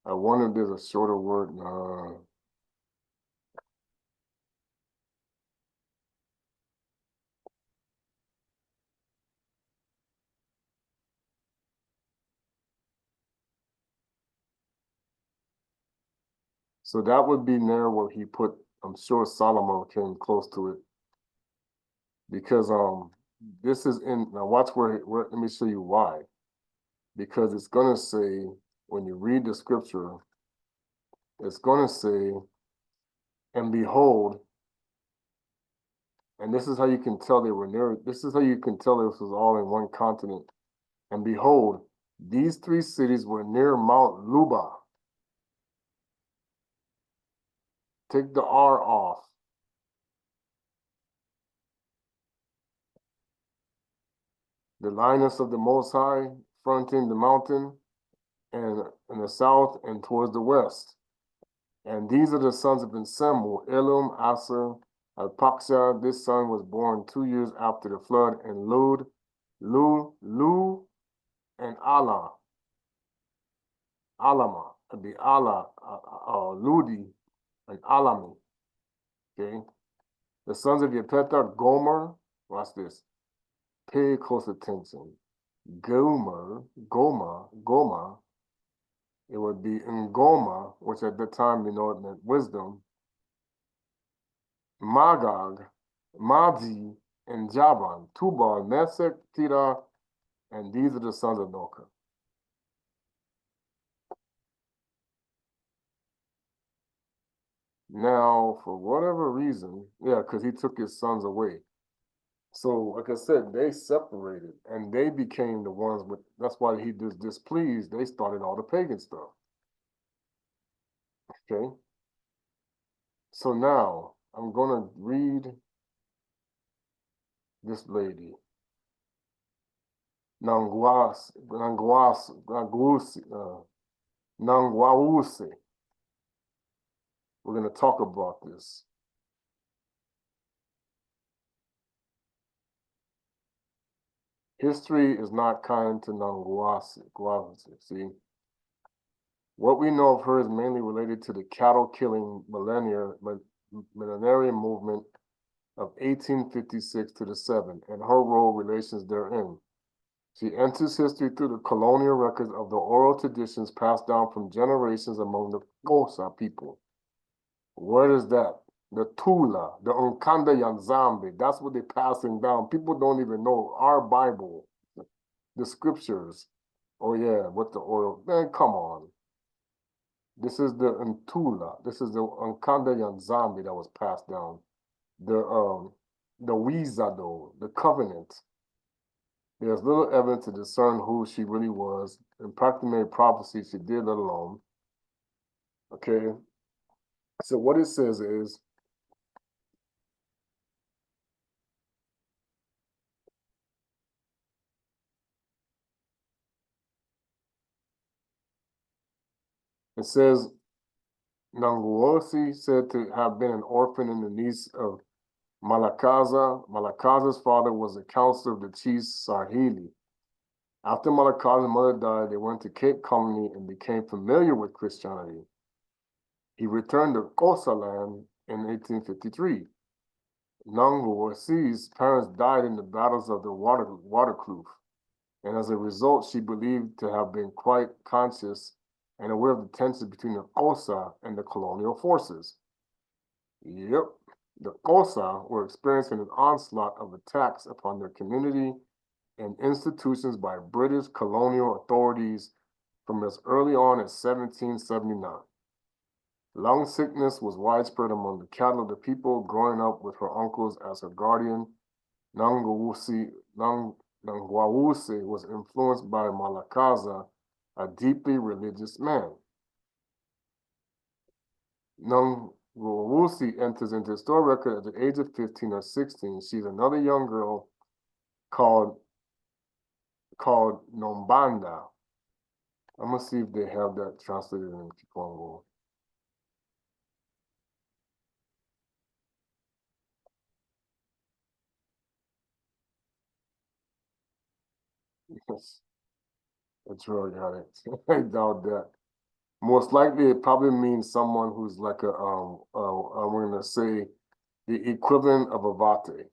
I wonder if there's a shorter word. So that would be near where he put, I'm sure Solomon came close to it. Because this is in, now watch where let me show you why. Because it's gonna say, when you read the scripture, it's gonna say, and behold, and this is how you can tell they were near, this is how you can tell this was all in one continent. And behold, these three cities were near Mount Luba. Take the R off. The lioness of the Most High, fronting the mountain, and in the south and towards the west. And these are the sons of Nsemu, Elum, Aser, Alpaksha. This son was born 2 years after the flood, and Lud, Lu, and Allah, Alama, the Allah, Ludi, and Alami. Okay. The sons of Yepetha, Gomer, watch this. Pay close attention. Goma, it would be Ngoma, which at the time we know it meant wisdom. Magog, Magi, and Javan, Tubal, Mesech, Tira, and these are the sons of Noka. Now, for whatever reason, yeah, because he took his sons away. So, like I said, they separated and they became the ones with, that's why he was displeased. They started all the pagan stuff. Okay. So now I'm going to read this lady. Nangwause. We're going to talk about this. History is not kind to Nangwause. See? What we know of her is mainly related to the cattle-killing millenarian movement of 1856 to the 7, and her role relations therein. She enters history through the colonial records of the oral traditions passed down from generations among the Xhosa people. What is that? The Tula, the Nkanda nZambi, that's what they're passing down. People don't even know our Bible, the scriptures. Oh yeah, with the oil. Man, come on. This is the Ntula. This is the Nkanda nZambi that was passed down. The Wizado, the covenant. There's little evidence to discern who she really was. In practically prophecy, she did, let alone. Okay. So what it says is, it says, Nanguosi, said to have been an orphan and the niece of Malakaza. Malakaza's father was a counselor of the chief Sahili. After Malakaza's mother died, they went to Cape Colony and became familiar with Christianity. He returned to Kosa land in 1853. Nanguosi's parents died in the battles of the Waterkloof, and as a result, she believed to have been quite conscious and aware of the tension between the Kosa and the colonial forces. Yep, the Kosa were experiencing an onslaught of attacks upon their community and institutions by British colonial authorities from as early on as 1779. Lung sickness was widespread among the cattle of the people. Growing up with her uncles as her guardian, Nangwawuse was influenced by Malakaza, a deeply religious man. Nangwawuse enters into the story record at the age of 15 or 16. She's another young girl called Nombanda. I'm gonna see if they have that translated in Kikongo. Yes, that's really got it. I doubt that. Most likely, it probably means someone who's like a I'm gonna say the equivalent of a vate.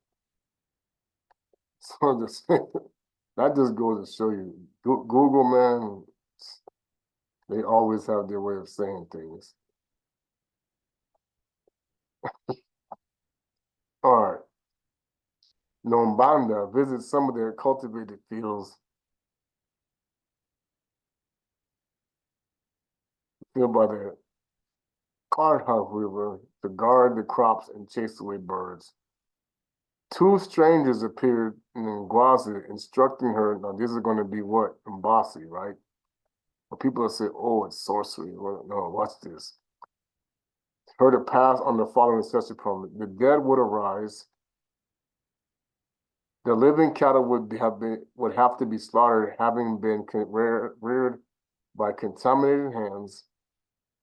So this, that just goes to show you, Google, man, they always have their way of saying things. All right. Nombanda visits some of their cultivated fields filled by the Karha River to guard the crops and chase away birds. Two strangers appeared in Ngwazi instructing her, now this is going to be what? Mbasi, right? But people will say, oh, it's sorcery. Well, no, watch this. Her to pass on the following instruction from the dead would arise. The living cattle would have to be slaughtered, having been reared by contaminated hands.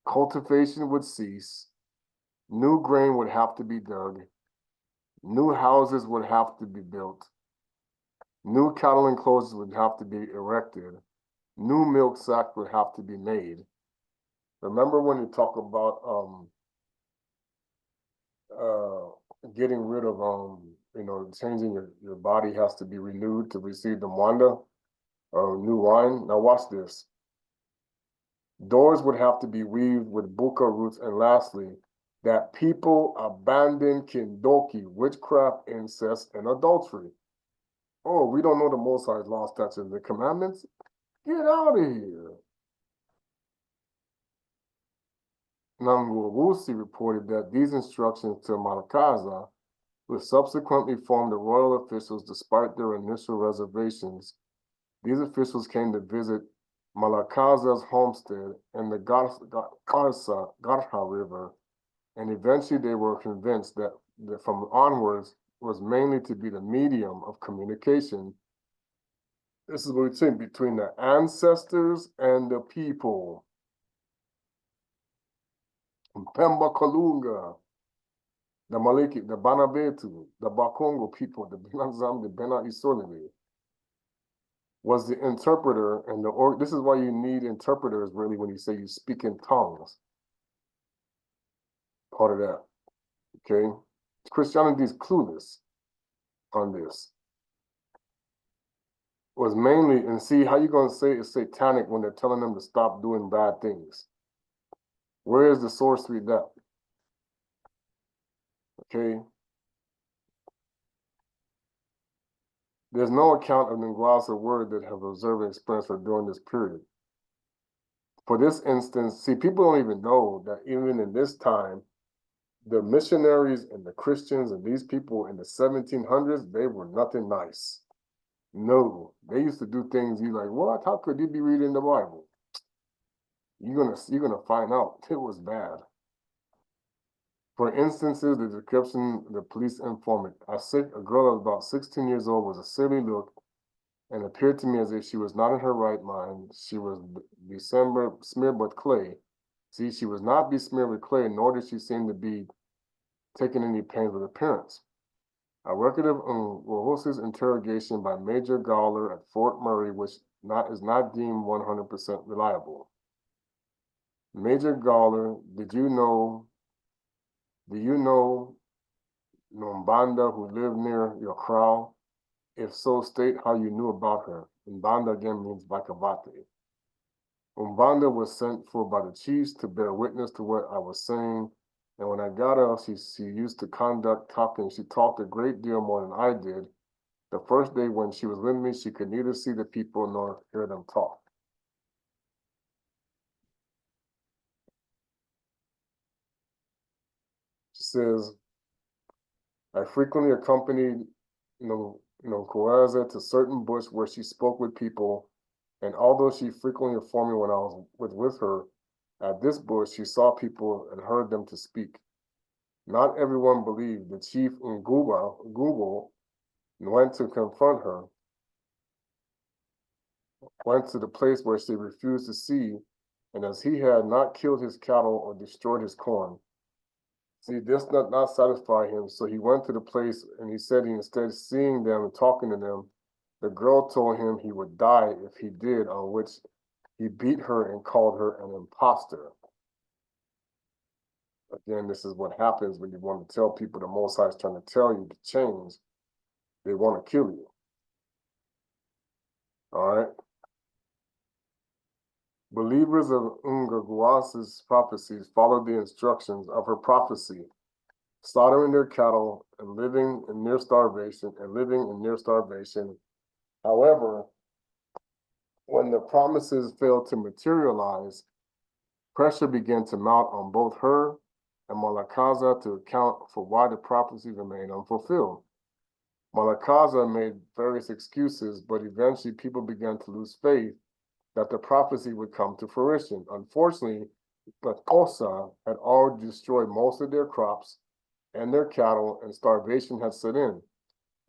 Cultivation would cease. New grain would have to be dug. New houses would have to be built. New cattle enclosures would have to be erected. New milk sack would have to be made. Remember when you talk about getting rid of changing your body has to be renewed to receive the mwanda or new wine. Now watch this. Doors would have to be weaved with buka roots, and lastly, that people abandon kindoki, witchcraft, incest, and adultery. Oh, we don't know the Most High's law, statutes, and the commandments? Get out of here. Nangwawuse reported that these instructions to Malakaza would subsequently form the royal officials despite their initial reservations. These officials came to visit Malakaza's homestead in the Garha River, and eventually they were convinced that from onwards was mainly to be the medium of communication. This is what we say between the ancestors and the people. Pemba Kalunga, the Maliki, the Banabetu, the Bakongo people, the Benazam, the Bena Isolini, was the interpreter, and this is why you need interpreters really when you say you speak in tongues. Part of that, okay? Christianity is clueless on this. Was mainly, and see how you gonna say it's satanic when they're telling them to stop doing bad things. Where is the sorcery that? Okay. There's no account of Ngwasa word that have observed and experienced her during this period. For this instance, see, people don't even know that even in this time, the missionaries and the Christians and these people in the 1700s, they were nothing nice. No, they used to do things you like, what? How could you be reading the Bible? You're gonna find out it was bad. For instances, the description of the police informant, a girl of about 16 years old was a silly look and appeared to me as if she was not in her right mind. She was smeared with clay. See, she was not besmeared with clay, nor did she seem to be taking any pains with appearance. A record of Wahos's interrogation by Major Gawler at Fort Murray, which is not deemed 100% reliable. Major Gawler, do you know Nombanda who lived near your kraal? If so, state how you knew about her. Mbanda again means Bakavate. Umbanda was sent for by the chiefs to bear witness to what I was saying, and when I got her, she used to conduct talking. She talked a great deal more than I did. The first day when she was with me, she could neither see the people nor hear them talk. She says, I frequently accompanied Koaza to certain bush where she spoke with people, and although she frequently informed me when I was with her, at this bush she saw people and heard them to speak. Not everyone believed. The chief Google went to confront her, went to the place where she refused to see, and as he had not killed his cattle or destroyed his corn, see, this did not satisfy him, so he went to the place and he said, instead of seeing them and talking to them, the girl told him he would die if he did, on which he beat her and called her an imposter. Again, this is what happens when you want to tell people the Most High is trying to tell you to change. They want to kill you. All right? Believers of Ungaguas's prophecies followed the instructions of her prophecy, slaughtering their cattle and living in near starvation. However, when the promises failed to materialize, pressure began to mount on both her and Malakaza to account for why the prophecy remained unfulfilled. Malakaza made various excuses, but eventually people began to lose faith that the prophecy would come to fruition. Unfortunately, Bakosa had already destroyed most of their crops and their cattle, and starvation had set in.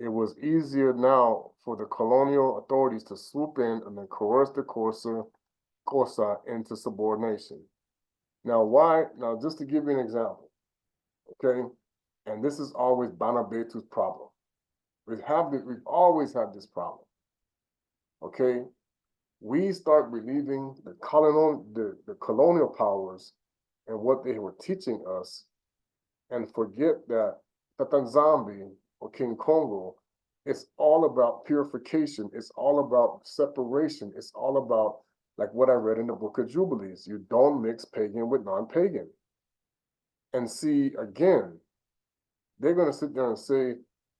It was easier now for the colonial authorities to swoop in and then coerce the Kosa into subordination. Now, why? Now, just to give you an example, okay? And this is always Banabetu's problem. We've always had this problem, okay? We start believing the colonial powers and what they were teaching us, and forget that Tata nZambi or King Kongo, it's all about purification. It's all about separation. It's all about, like what I read in the Book of Jubilees, you don't mix pagan with non-pagan. And see, again, they're going to sit there and say,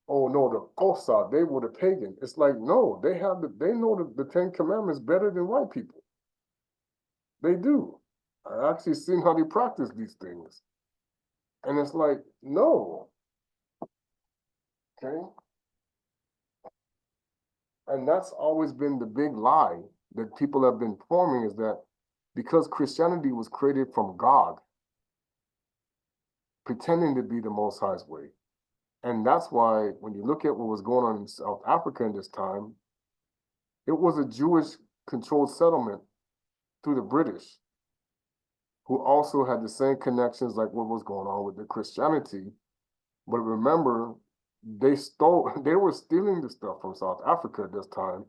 oh no, the Kosa, they were the pagan. It's like, no, they know the Ten Commandments better than white people. They do. I actually seen how they practice these things. And it's like, no. Okay? And that's always been the big lie that people have been forming, is that because Christianity was created from God, pretending to be the Most High's way. And that's why when you look at what was going on in South Africa in this time, it was a Jewish controlled settlement through the British, who also had the same connections like what was going on with the Christianity. But remember, they were stealing the stuff from South Africa at this time.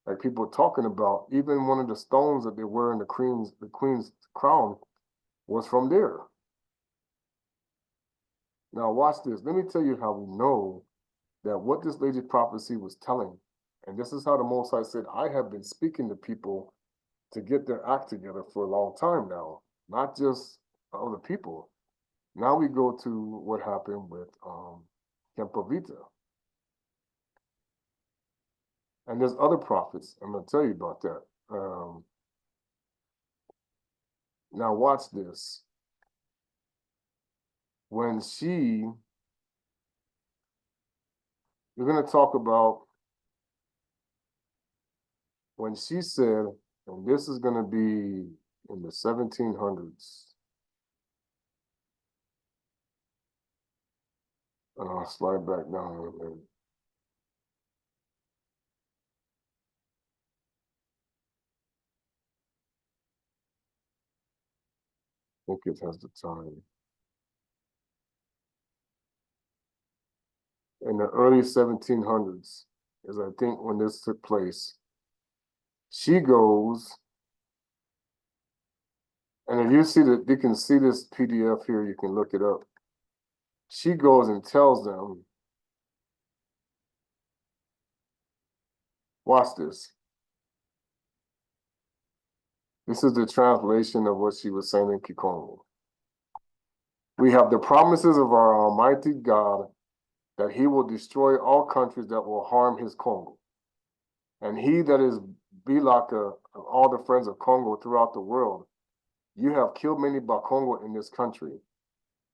Like people talking about, even one of the stones that they wear in the queen's crown was from there. Now watch this. Let me tell you how we know that what this lady's prophecy was telling. And this is how the Most High said, I have been speaking to people to get their act together for a long time now, not just other people. Now we go to what happened with Kempovita. And there's other prophets. I'm going to tell you about that. Now watch this. We're going to talk about when she said, and this is going to be in the 1700s. And I'll slide back down a minute. think it has the time. In the early 1700s, is I think when this took place, she goes, and if you see that, you can see this PDF here, you can look it up. She goes and tells them, watch this. This is the translation of what she was saying in Kikongo. We have the promises of our Almighty God that he will destroy all countries that will harm his Congo. And he that is Bilaka of all the friends of Congo throughout the world, you have killed many Bakongo in this country.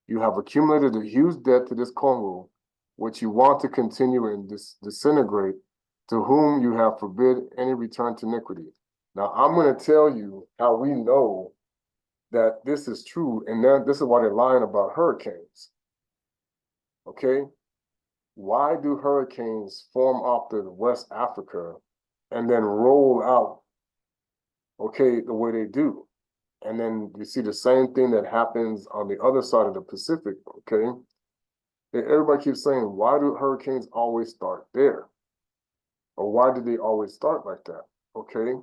You have accumulated a huge debt to this Congo, which you want to continue and disintegrate, to whom you have forbid any return to iniquity. Now, I'm going to tell you how we know that this is true, and then this is why they're lying about hurricanes. Okay? Why do hurricanes form off the West Africa and then roll out, okay, the way they do? And then you see the same thing that happens on the other side of the Pacific, okay? And everybody keeps saying, why do hurricanes always start there? Or why do they always start like that? Okay?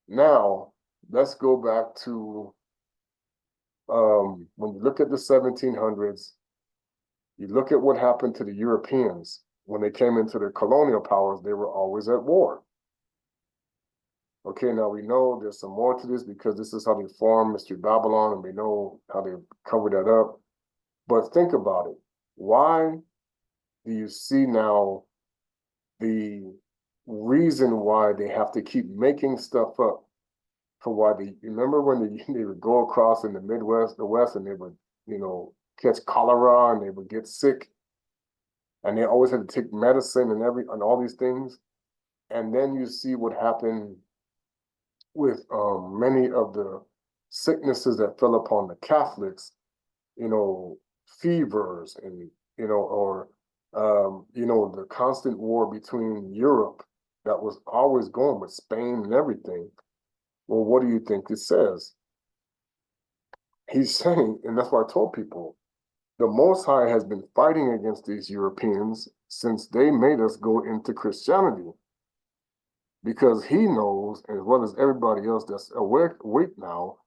Now, let's go back to when you look at the 1700s, you look at what happened to the Europeans. When they came into the colonial powers, they were always at war. Okay, now we know there's some more to this because this is how they formed Mystery Babylon, and we know how they covered that up. But think about it. Why do you see now the reason why they have to keep making stuff up for why they, remember when they would go across in the Midwest, the West, and they would, catch cholera and they would get sick, and they always had to take medicine and all these things. And then you see what happened with many of the sicknesses that fell upon the Catholics, fevers and, or, the constant war between Europe that was always going with Spain and everything. Well, what do you think it says? He's saying, and that's why I told people, the Most High has been fighting against these Europeans since they made us go into Christianity. Because he knows, as well as everybody else that's awake now,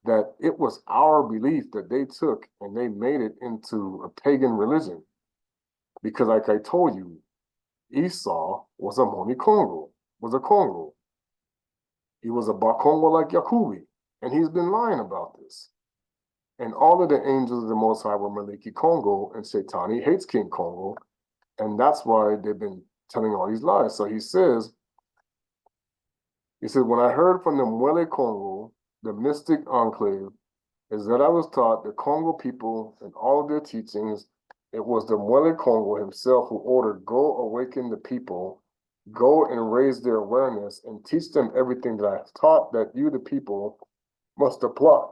that it was our belief that they took and they made it into a pagan religion. Because like I told you, Esau was a Moni Congo, was a Congo. He was a Bakongo like Yakubi, and he's been lying about this. And all of the angels of the Most High were Maliki Congo, and Shaitani hates King Congo, and that's why they've been telling all these lies. So he says, when I heard from the Mwele Congo, the mystic enclave, is that I was taught the Congo people and all of their teachings, it was the Mwele Congo himself who ordered, go awaken the people, go and raise their awareness and teach them everything that I have taught, that you, the people, must apply.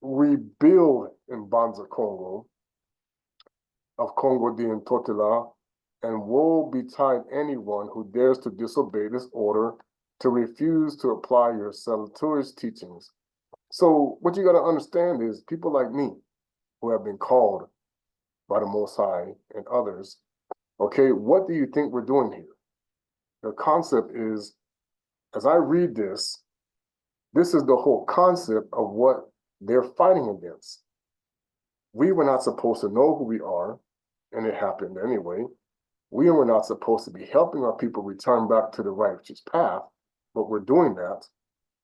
Rebuild in Banza Congo, of Congo de Ntotila, and woe betide anyone who dares to disobey this order, to refuse to apply your salutatorious teachings. So what you got to understand is people like me who have been called by the Most High and others, okay, what do you think we're doing here? The concept is, as I read this is the whole concept of what they're fighting against. We were not supposed to know who we are, and it happened anyway. We were not supposed to be helping our people return back to the righteous path, but we're doing that,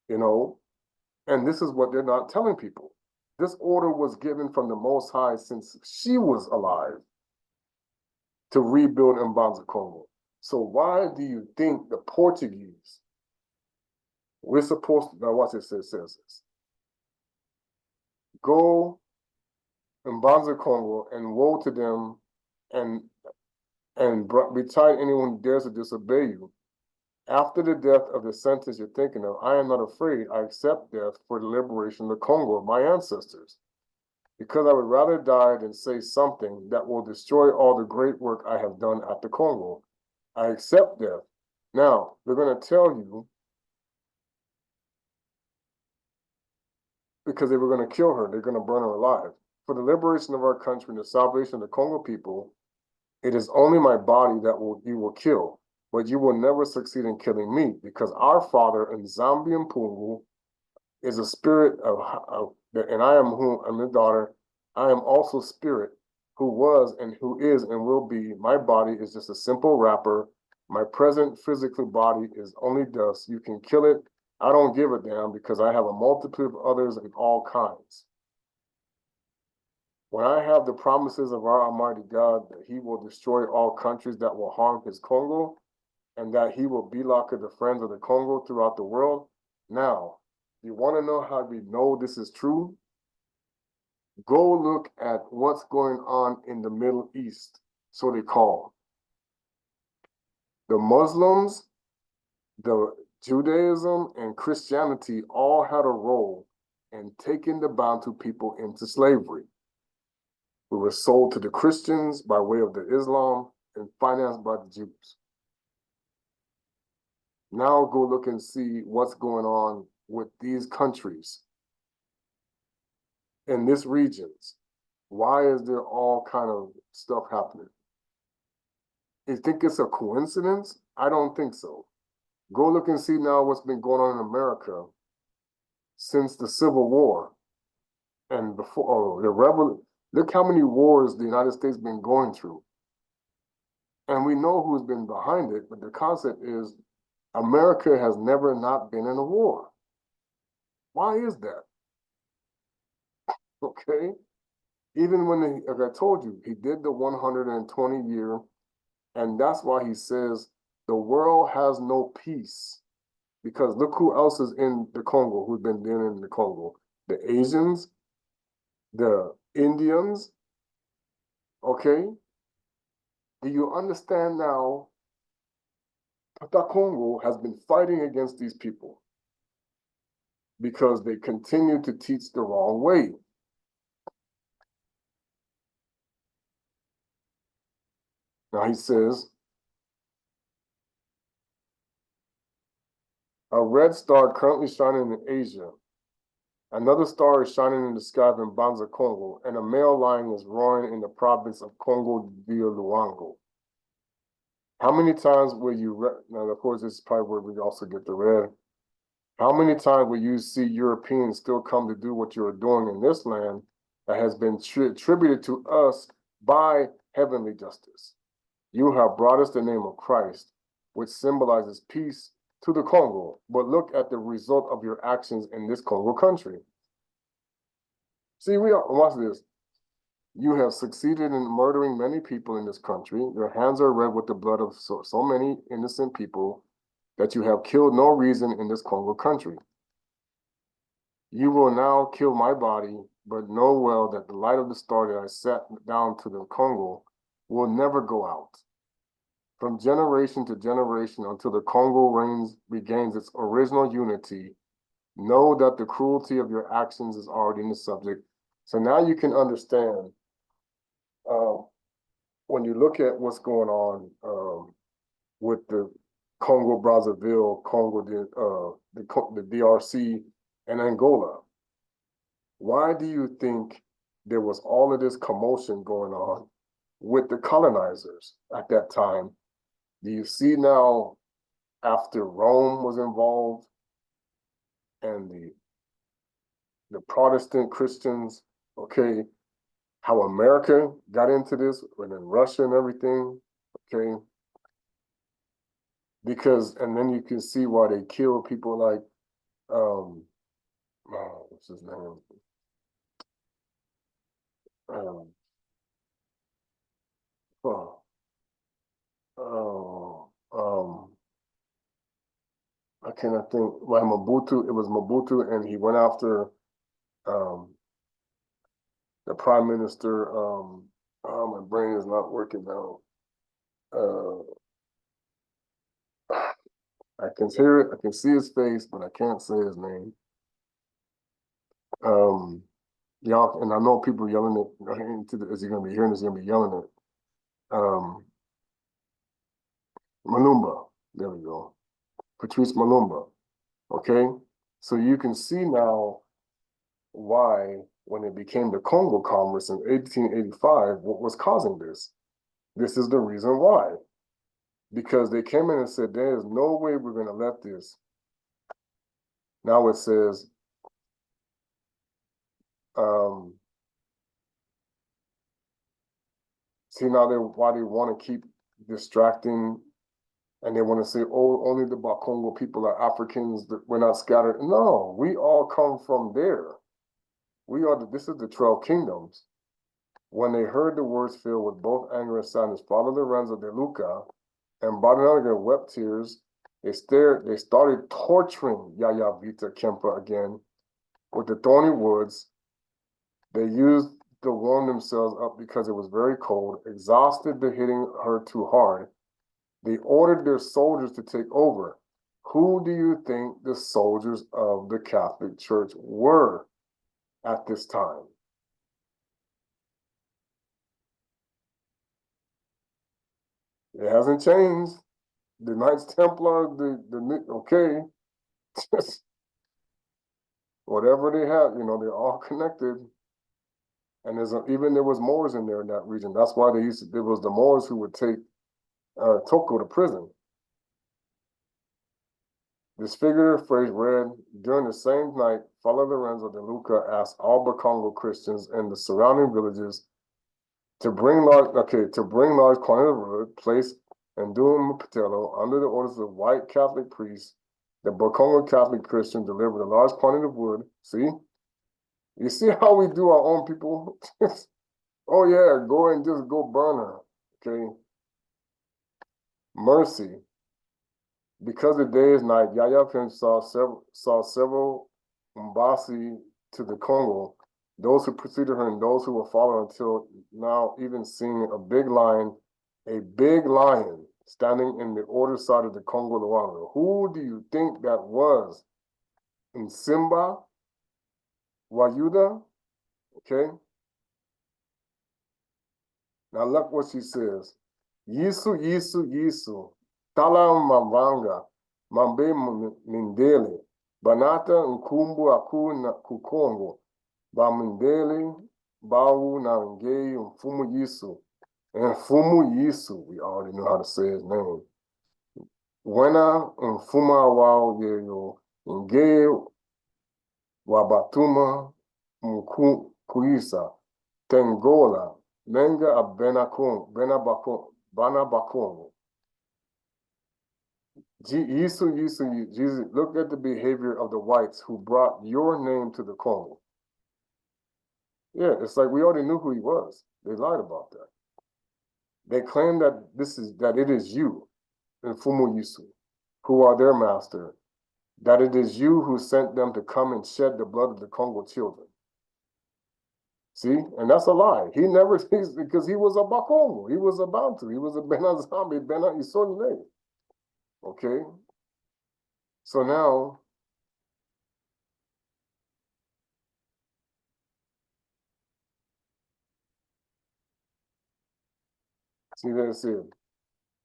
and this is what they're not telling people. This order was given from the Most High since she was alive to rebuild Mbanza Congo. So why do you think the Portuguese, we're supposed to, now watch this, it says this, go Mbanza Congo and woe to them and betide anyone who dares to disobey you. After the death of the sentence you're thinking of, I am not afraid. I accept death for the liberation of the Congo of my ancestors, because I would rather die than say something that will destroy all the great work I have done at the Congo. I accept death. Now, they're going to tell you because they were going to kill her. They're going to burn her alive. For the liberation of our country and the salvation of the Congo people, it is only my body that you will kill, but you will never succeed in killing me, because our father nZambi and Mpungu is a spirit and I am whom I'm the daughter. I am also spirit who was and who is and will be. My body is just a simple wrapper. My present physical body is only dust. You can kill it. I don't give a damn, because I have a multitude of others in all kinds. When I have the promises of our Almighty God that he will destroy all countries that will harm his Congo, and that he will be like the friends of the Congo throughout the world. Now, you want to know how we know this is true? Go look at what's going on in the Middle East, so they call. The Muslims, the Judaism, and Christianity all had a role in taking the Bantu people into slavery. We were sold to the Christians by way of the Islam and financed by the Jews. Now go look and see what's going on with these countries in this regions. Why is there all kind of stuff happening? You think it's a coincidence? I don't think so. Go look and see now what's been going on in America since the Civil War and before the rebel. Look how many wars the United States has been going through. And we know who's been behind it, but the concept is America has never not been in a war. Why is that? Okay? Even when, like I told you, he did the 120 year, and that's why he says the world has no peace. Because look who else is in the Congo, who's been in the Congo. The Asians, the Indians, okay? Do you understand now? Tata Kongo has been fighting against these people because they continue to teach the wrong way. Now he says, a red star currently shining in Asia. Another star is shining in the sky in Banza, Congo, and a male lion is roaring in the province of Congo via Luango. How many times will you, now of course this is probably where we also get the red. How many times will you see Europeans still come to do what you're doing in this land that has been attributed to us by heavenly justice? You have brought us the name of Christ, which symbolizes peace to the Congo, but look at the result of your actions in this Congo country. See, watch this. You have succeeded in murdering many people in this country. Your hands are red with the blood of so many innocent people that you have killed no reason in this Congo country. You will now kill my body, but know well that the light of the star that I set down to the Congo will never go out. From generation to generation until the Congo regains its original unity, know that the cruelty of your actions is already in the subject. So now you can understand when you look at what's going on with the Congo Brazzaville, the DRC, and Angola. Why do you think there was all of this commotion going on with the colonizers at that time? Do you see now, after Rome was involved and the Protestant Christians, okay, how America got into this, and then Russia and everything, okay? Because, and then you can see why they kill people like, what's his name? I cannot think, like Mobutu, it was Mobutu, and he went after the prime minister, my brain is not working now. I can hear it, I can see his face, but I can't say his name. Y'all, and I know people yelling it, as you're gonna be hearing this, you're gonna be yelling it. Malumba, there we go. Patrice Malumba, okay? So you can see now why, when it became the Congo Congress in 1885, what was causing this. This is the reason why. Because they came in and said, there is no way we're going to let this. Now it says, see now why they want to keep distracting, and they want to say, oh, only the Bakongo people are Africans, that we're not scattered. No, we all come from there. This is the 12 kingdoms. When they heard the words filled with both anger and sadness, Father Lorenzo de Luca and Badanaga wept tears. They started torturing Yaya Vita Kempa again with the thorny words. They used to warm themselves up because it was very cold, exhausted by hitting her too hard. They ordered their soldiers to take over. Who do you think the soldiers of the Catholic Church were at this time? It hasn't changed. The Knights Templar, okay, whatever they have, they're all connected. And there was Moors in there in that region. That's why there was the Moors who would take Toko to prison. This figurative phrase read, during the same night, Father Lorenzo de Luca asked all Bakongo Christians in the surrounding villages to bring large quantities of wood, placed in Dum Patello under the orders of white Catholic priests. The Bakongo Catholic Christian delivered a large quantity of wood. See? You see how we do our own people? Oh yeah, go and just go burn her. Okay. Mercy. Because the day is night, Yaya Pim saw several Mbasi to the Congo, those who preceded her and those who were following until now, even seeing a big lion standing in the order side of the Congo Luanga. Who do you think that was? In Simba? Wayuda? Okay. Now look what she says. Yisu, Yisu, Yisu. Tala Mavanga. Mambe Mindele. Banata Nkumbu Aku na Kukongo. Ba Mindele. Bawu na Ngei Mfumu Yisu. And Mfumu Yisu, we already know how to say his name. Wena Mfuma Wao Yeyo. Ngei Wabatuma Mkuisa. Tengola. Lenga a Bana Bakongo. Jesus, look at the behavior of the whites who brought your name to the Congo. Yeah, it's like we already knew who he was. They lied about that. They claim that it is you, Mfumu Yisu, who are their master, that it is you who sent them to come and shed the blood of the Congo children. See, and that's a lie. Because he was a Bakongo, he was a Bantu, he was a nZambi, Isayele. Okay, so now, see that it said,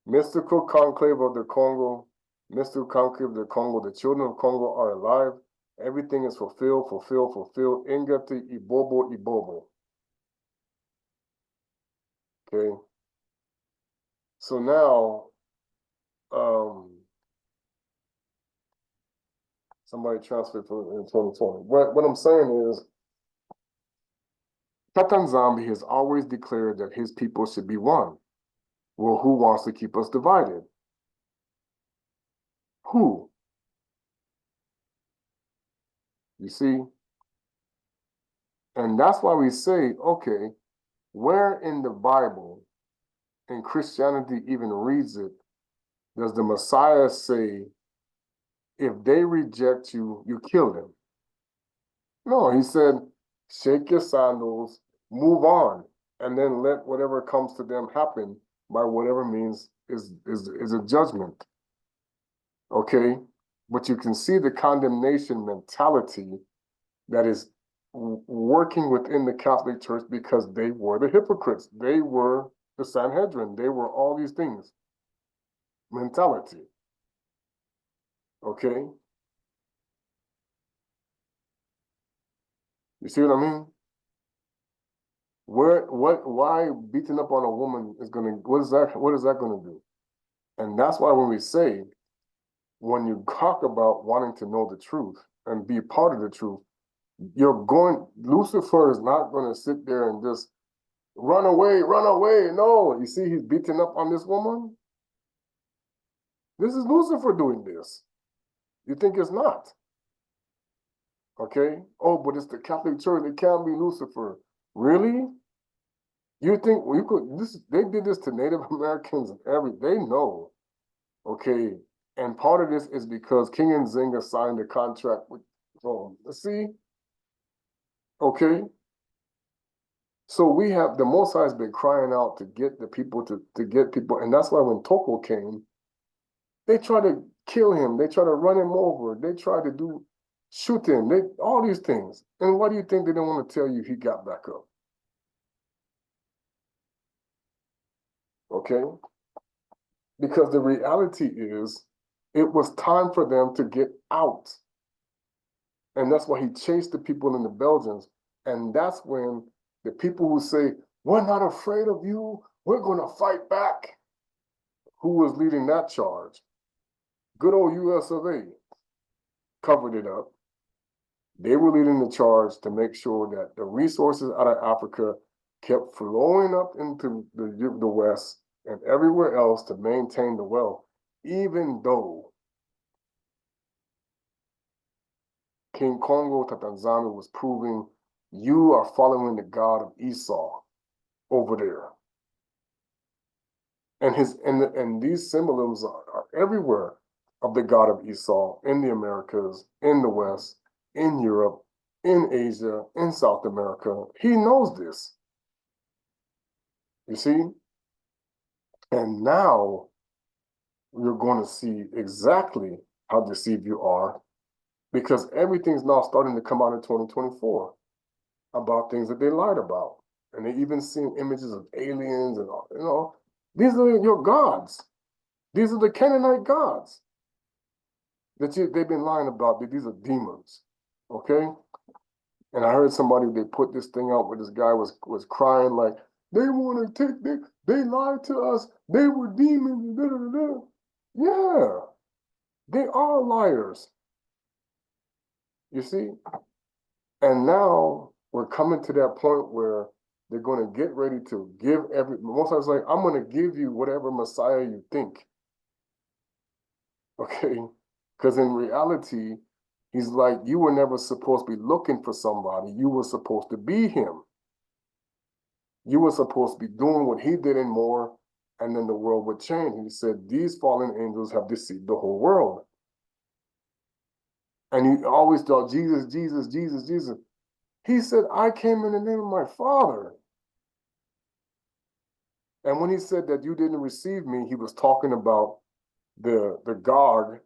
mystical conclave of the Congo, the children of Congo are alive. Everything is fulfilled. Ingati ibobo. Okay. So now, somebody transferred in 2020. What I'm saying is, Tata nZambi has always declared that his people should be one. Well, who wants to keep us divided? Who? You see? And that's why we say, okay, where in the Bible, and Christianity even reads it, does the Messiah say, if they reject you, you kill them? No, he said, shake your sandals, move on, and then let whatever comes to them happen by whatever means is a judgment. Okay? But you can see the condemnation mentality that is working within the Catholic Church because they were the hypocrites. They were the Sanhedrin. They were all these things. Mentality. Okay? You see what I mean? Why beating up on a woman is gonna, what is that gonna do? And that's why when we say, when you talk about wanting to know the truth and be part of the truth, Lucifer is not gonna sit there and just run away, run away. No, you see, he's beating up on this woman. This is Lucifer doing this. You think it's not? Okay. Oh, but it's the Catholic Church. It can't be Lucifer. Really? You think you could? They did this to Native Americans and they know. Okay. And part of this is because King Nzinga signed a contract with Rome. See? Okay. So we have, the Most High has been crying out to get the people to get people, and that's why when Toko came, they tried to kill him, they tried to run him over, they tried to shoot him, all these things. And what do you think they didn't want to tell you? He got back up. Okay? Because the reality is, it was time for them to get out. And that's why he chased the people in the Belgians. And that's when the people who say, we're not afraid of you, we're going to fight back. Who was leading that charge? Good old US of A covered it up. They were leading the charge to make sure that the resources out of Africa kept flowing up into the West and everywhere else to maintain the wealth, even though King Kongo, Tata nZambi was proving you are following the God of Esau over there. And these symbolisms are everywhere of the God of Esau in the Americas, in the West, in Europe, in Asia, in South America. He knows this. You see? And now you're going to see exactly how deceived you are, because everything's now starting to come out in 2024 about things that they lied about. And they even seen images of aliens and all, these are your gods. These are the Canaanite gods that they've been lying about, that these are demons. Okay? And I heard somebody, they put this thing out where this guy was crying like, they want to take, they lied to us, they were demons, da, da, da, da. Yeah, they are liars. You see? And now we're coming to that point where they're going to get ready to give most times like, I'm going to give you whatever Messiah you think. Okay? Because in reality, he's like, you were never supposed to be looking for somebody. You were supposed to be him. You were supposed to be doing what he did and more, and then the world would change. He said, these fallen angels have deceived the whole world. And he always thought, Jesus, Jesus, Jesus, Jesus. He said, I came in the name of my Father. And when he said that you didn't receive me, he was talking about the Gog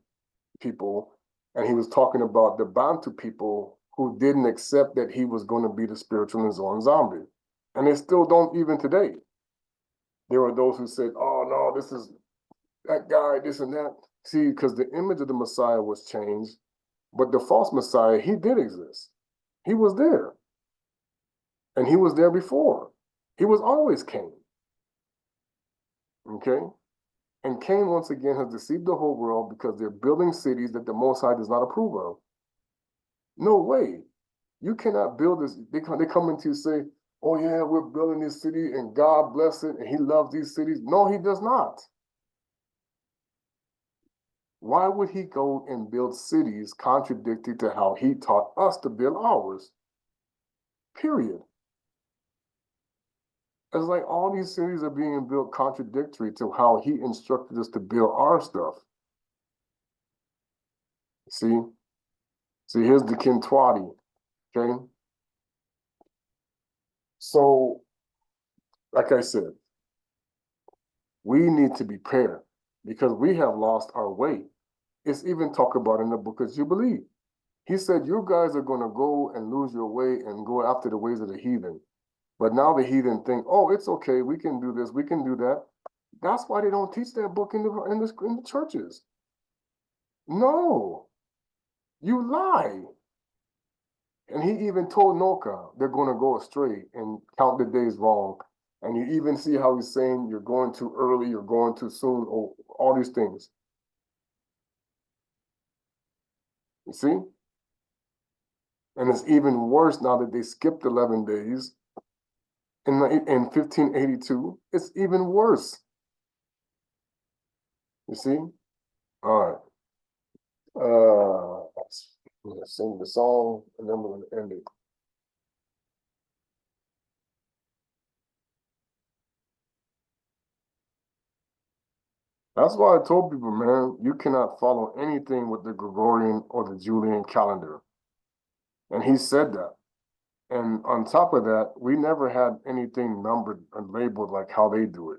people, and he was talking about the Bantu people who didn't accept that he was going to be the spiritual nZambi. And they still don't even today. There were those who said, oh, no, this is that guy, this and that. See, because the image of the Messiah was changed, but the false Messiah, he did exist. He was there. And he was there before. He was always Cain. Okay? And Cain, once again, has deceived the whole world because they're building cities that the Most High does not approve of. No way. You cannot build this. They come into you and say, oh yeah, we're building this city and God bless it and he loves these cities. No, he does not. Why would he go and build cities contradicting to how he taught us to build ours? Period. It's like all these cities are being built contradictory to how he instructed us to build our stuff. See? See, here's the Kintwadi, okay? So, like I said, we need to be prepared because we have lost our way. It's even talked about in the book of Jubilee. He said, you guys are going to go and lose your way and go after the ways of the heathen. But now the heathen think, oh, it's okay, we can do this, we can do that. That's why they don't teach that book in the churches. No, you lie. And he even told Noka they're going to go astray and count the days wrong. And you even see how he's saying you're going too early, you're going too soon, or all these things. You see? And it's even worse now that they skipped 11 days in 1582. It's even worse. You see? All right. I'm going to sing the song and then we're going to end it. That's why I told people, man, you cannot follow anything with the Gregorian or the Julian calendar. And he said that. And on top of that, we never had anything numbered and labeled like how they do it.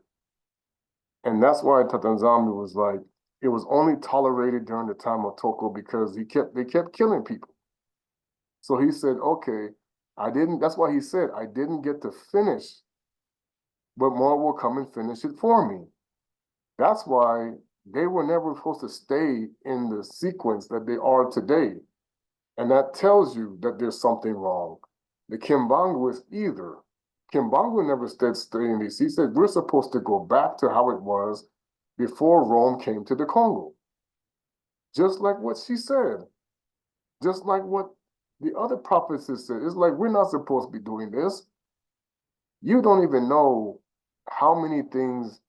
And that's why Tata nZambi was like, it was only tolerated during the time of Toko because they kept killing people. So he said, okay, that's why he said, I didn't get to finish, but more will come and finish it for me. That's why they were never supposed to stay in the sequence that they are today. And that tells you that there's something wrong. The Kimbangu is either. Kimbangu never said stay in these. He said we're supposed to go back to how it was before Rome came to the Congo. Just like what she said. Just like what the other prophetess said. It's like we're not supposed to be doing this. You don't even know how many things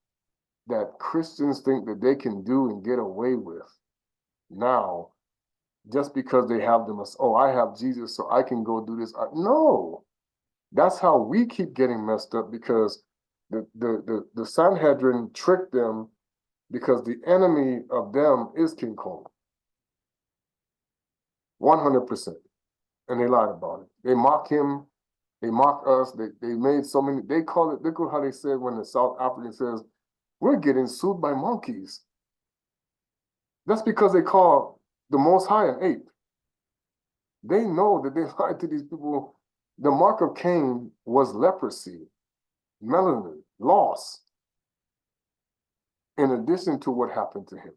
that Christians think that they can do and get away with now just because they have them as, oh, I have Jesus, so I can go do this. No, that's how we keep getting messed up because the Sanhedrin tricked them because the enemy of them is King Kong. 100%. And they lied about it. They mock him. They mock us. They made so many, they call it, look at how they said when the South African says, we're getting sued by monkeys. That's because they call the Most High an ape. They know that they lied to these people. The mark of Cain was leprosy, melanin, loss, in addition to what happened to him.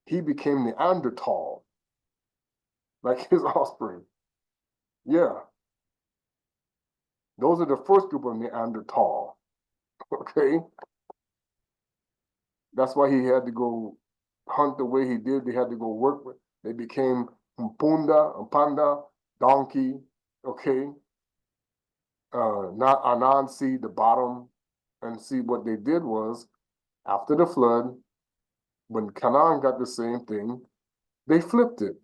He became Neanderthal, like his offspring. Yeah. Those are the first group of Neanderthal, okay? That's why he had to go hunt the way he did. They had to go work with. They became Mpanda, donkey, okay? Not Anansi, the bottom. And see what they did was, after the flood, when Canaan got the same thing, they flipped it.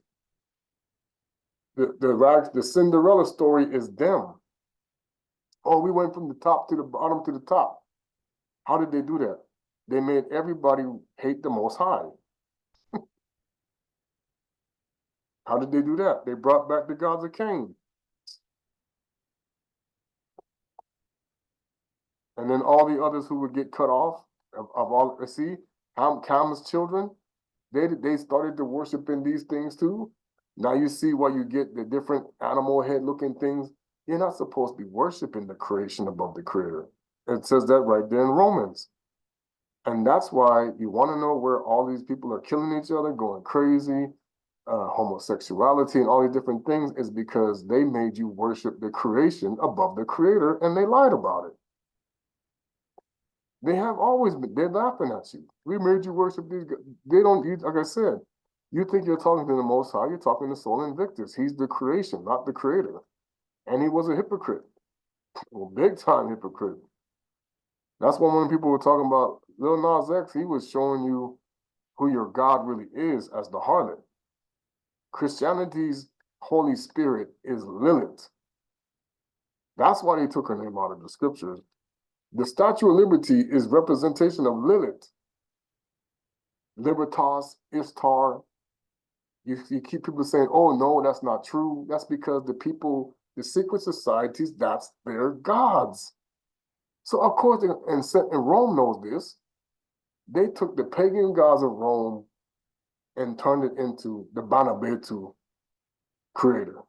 The Cinderella story is them. Oh, we went from the top to the bottom to the top. How did they do that? They made everybody hate the Most High. How did they do that? They brought back the gods of Cain. And then all the others who would get cut off of all, see, Ham's children, they started to worship in these things too. Now you see why you get the different animal head looking things. You're not supposed to be worshiping the creation above the creator. It says that right there in Romans. And that's why you want to know where all these people are killing each other, going crazy, homosexuality and all these different things is because they made you worship the creation above the creator and they lied about it. They have always been, they're laughing at you. We made you worship these, they don't, like I said, you think you're talking to the Most High, you're talking to Sol Invictus. He's the creation, not the creator. And he was a hypocrite, well, big time hypocrite. That's when people were talking about Lil Nas X, he was showing you who your God really is as the harlot. Christianity's Holy Spirit is Lilith. That's why they took her name out of the scriptures. The Statue of Liberty is representation of Lilith. Libertas, Ishtar. You keep people saying, oh, no, that's not true. That's because the people, the secret societies, that's their gods. So, of course, and Rome knows this. They took the pagan gods of Rome and turned it into the Banabetu creator.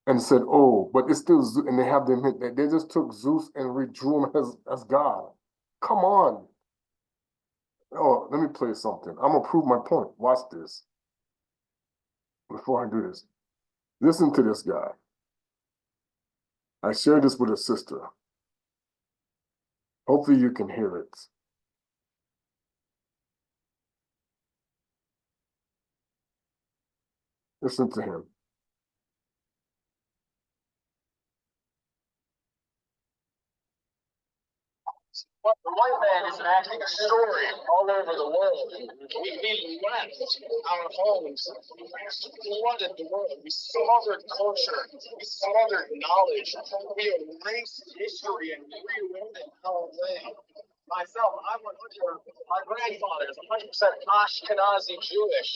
And said, oh, but it's still, and they have them, they just took Zeus and redrew him as God. Come on. Oh, let me play something. I'm going to prove my point. Watch this. Before I do this. Listen to this guy. I shared this with a sister. Hopefully you can hear it. Listen to him. The white man is enacting a story all over the world. We left our homes. We flooded the world. We smothered culture. We smothered knowledge. We erased history and rewrote it our way. Myself, my grandfather is 100% Ashkenazi Jewish.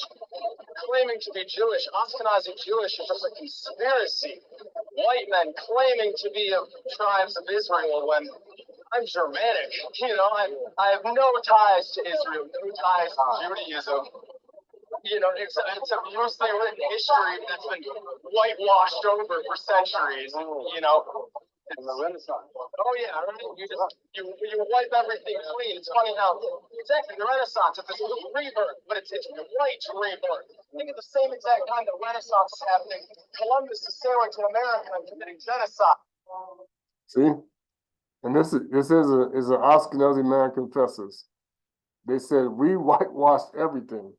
Claiming to be Jewish, Ashkenazi Jewish is just a conspiracy. White men claiming to be of tribes of Israel when I'm Germanic, I have no ties to Israel, no ties to Judaism. It's a loosely written history that's been whitewashed over for centuries. In the Renaissance. Oh yeah, right. You wipe everything clean. It's funny how exactly the Renaissance. It's this rebirth, but it's white rebirth. Think of the same exact time the Renaissance is happening. Columbus is sailing to America and committing genocide. See. And this is an Ashkenazi man confessors. They said we whitewashed everything,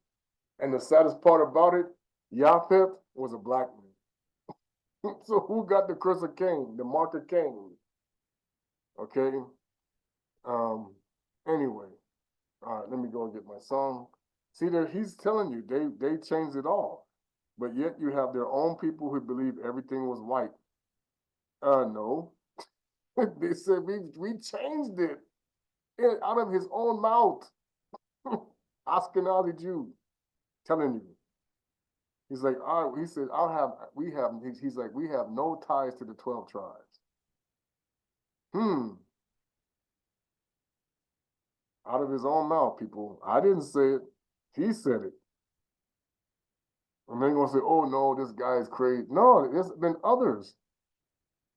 and the saddest part about it, Yafet was a black man. So who got the curse of Cain, the mark of Cain? Okay. Anyway, all right. Let me go and get my song. See there, he's telling you they changed it all, but yet you have their own people who believe everything was white. No. They said we changed it out of his own mouth. Ashkenazi Jew telling you. He's like, he said, he's like, we have no ties to the 12 tribes. Out of his own mouth, people. I didn't say it. He said it. And they're going to say, oh no, this guy is crazy. No, there's been others.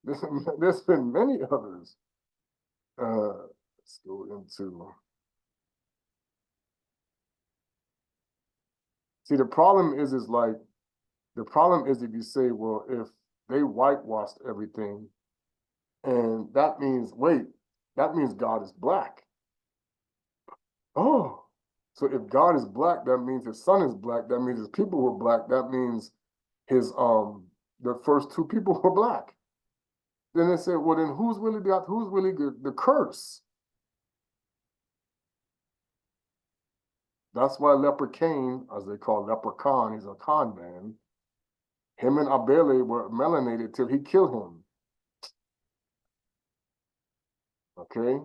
There's been many others. Let's go into. See, the problem is if you say, well, if they whitewashed everything, and that means God is black. Oh, so if God is black, that means his son is black. That means his people were black. That means the first two people were black. Then they said, well, then who's really the curse? That's why Leper Cain, as they call Leprechaun, he's a con man. Him and Abele were melanated till he killed him. Okay?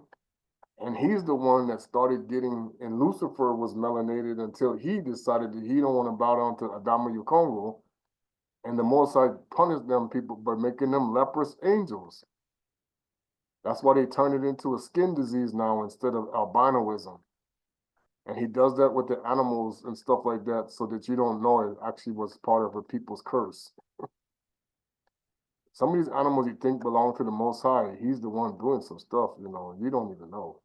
And he's the one that started getting, and Lucifer was melanated until he decided that he don't want to bow down to Tata Kongo. And the Most High punished them people by making them leprous angels. That's why they turned it into a skin disease now instead of albinoism. And he does that with the animals and stuff like that so that you don't know it actually was part of a people's curse. Some of these animals you think belong to the Most High, he's the one doing some stuff, you don't even know.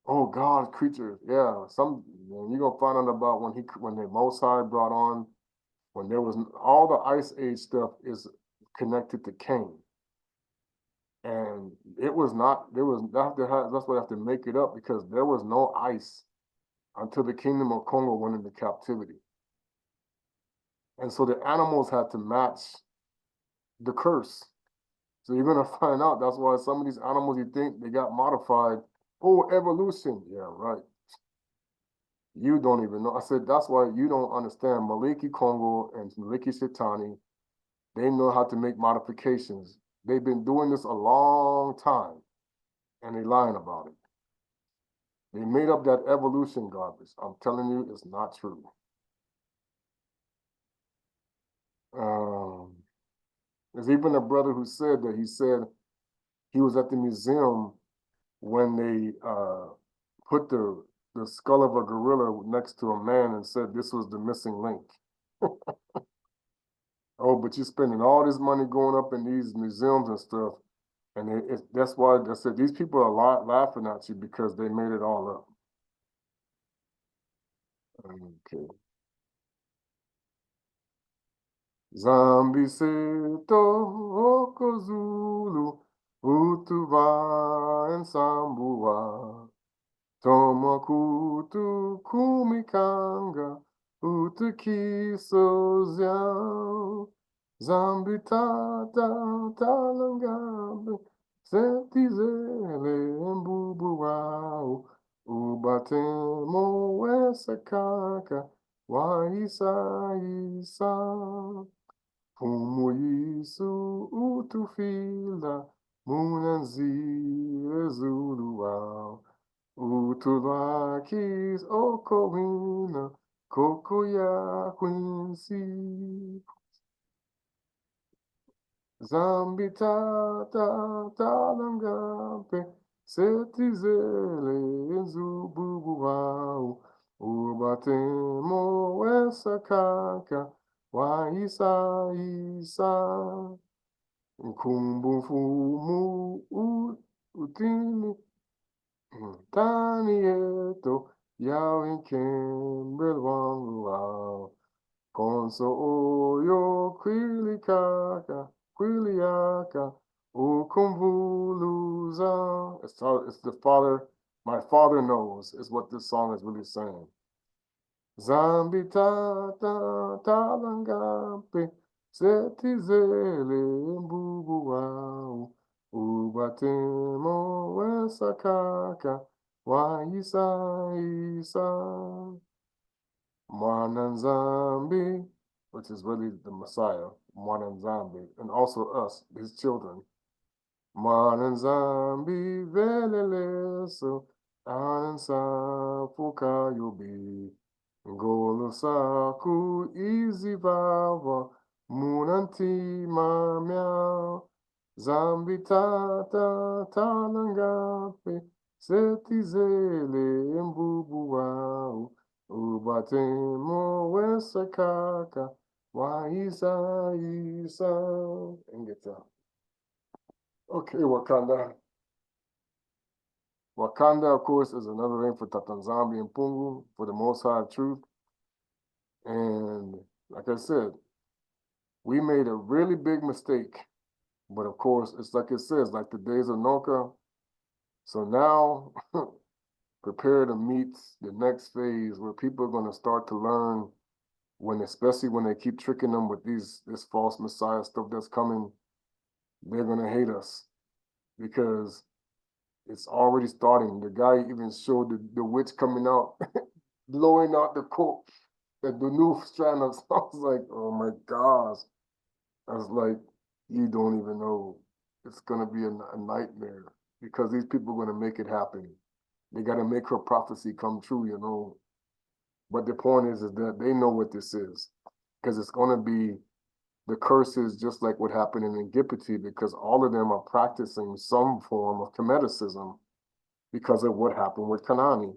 Oh, God, creatures, yeah. You're going to find out about when the Most High brought on, when there was, all the Ice Age stuff is connected to Cain. And that's why they have to make it up, because there was no ice until the kingdom of Congo went into captivity. And so the animals had to match the curse. So you're going to find out, that's why some of these animals you think they got modified. Oh, evolution. Yeah, right. You don't even know. I said, that's why you don't understand. Maliki Kongo and Maliki Shetani, they know how to make modifications. They've been doing this a long time, and they're lying about it. They made up that evolution garbage. I'm telling you, it's not true. There's even a brother who said that he was at the museum when they put the skull of a gorilla next to a man and said this was the missing link. Oh, but you're spending all this money going up in these museums and stuff. And that's why I said these people are laughing at you because they made it all up. Okay. Zambi seto okozulu utuva ensambua tomakutu kumikanga utukisozya Zambi tata talangabe setizele embubu wao ubatemo wesakaka waisa isa Mfumu Yesu utufila munanzile zulu wao utulakis okowina koko ya kwinsi Zambi tata talangape setizele enzububu wao ubatemo wesakaka waisa isa nkumbu mfumu utini tani yeto yao inkembel wangu wao konso oyo kwiliaka ukumvuluza. It's the father, my father knows, is what this song is really saying. Zambi tata talangape setizele mbubu wao ubatemo wesakaka waisa isa Mwana nZambi, which is really the Messiah, Mwana nZambi, and also us, his children. Mwana nZambi veleleso ansafuka yobi ngolo saku izivava munanti mamya Zambi tata talangape setizele embubu wao ubatemo wesakaka waisa isa ingita. Okay, Wakanda. Wakanda, of course, is another name for Tata nZambi and Mpungu, for the Most High Truth. And like I said, we made a really big mistake. But of course, it's like it says, like the days of Noka. So now, prepare to meet the next phase where people are going to start to learn especially when they keep tricking them with this false Messiah stuff that's coming, they're going to hate us because it's already starting. The guy even showed the witch coming out, blowing out the coat, the new strand of, I was like, oh my gosh. I was like, you don't even know. It's going to be a nightmare because these people are going to make it happen. They got to make her prophecy come true, you know. But the point is that they know what this is because it's going to be the curses just like what happened in ingipiti because all of them are practicing some form of Kemeticism because of what happened with Kanaani.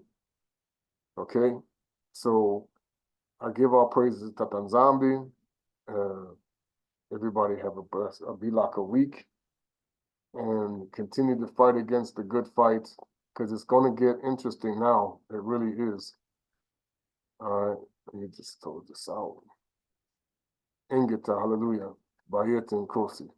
Okay? So I give all praises to Tata nZambi. Everybody have be like a week and continue to fight against the good fights because it's going to get interesting now. It really is. All right, let me just throw this out. Ingita, hallelujah. Bayet and Kosi.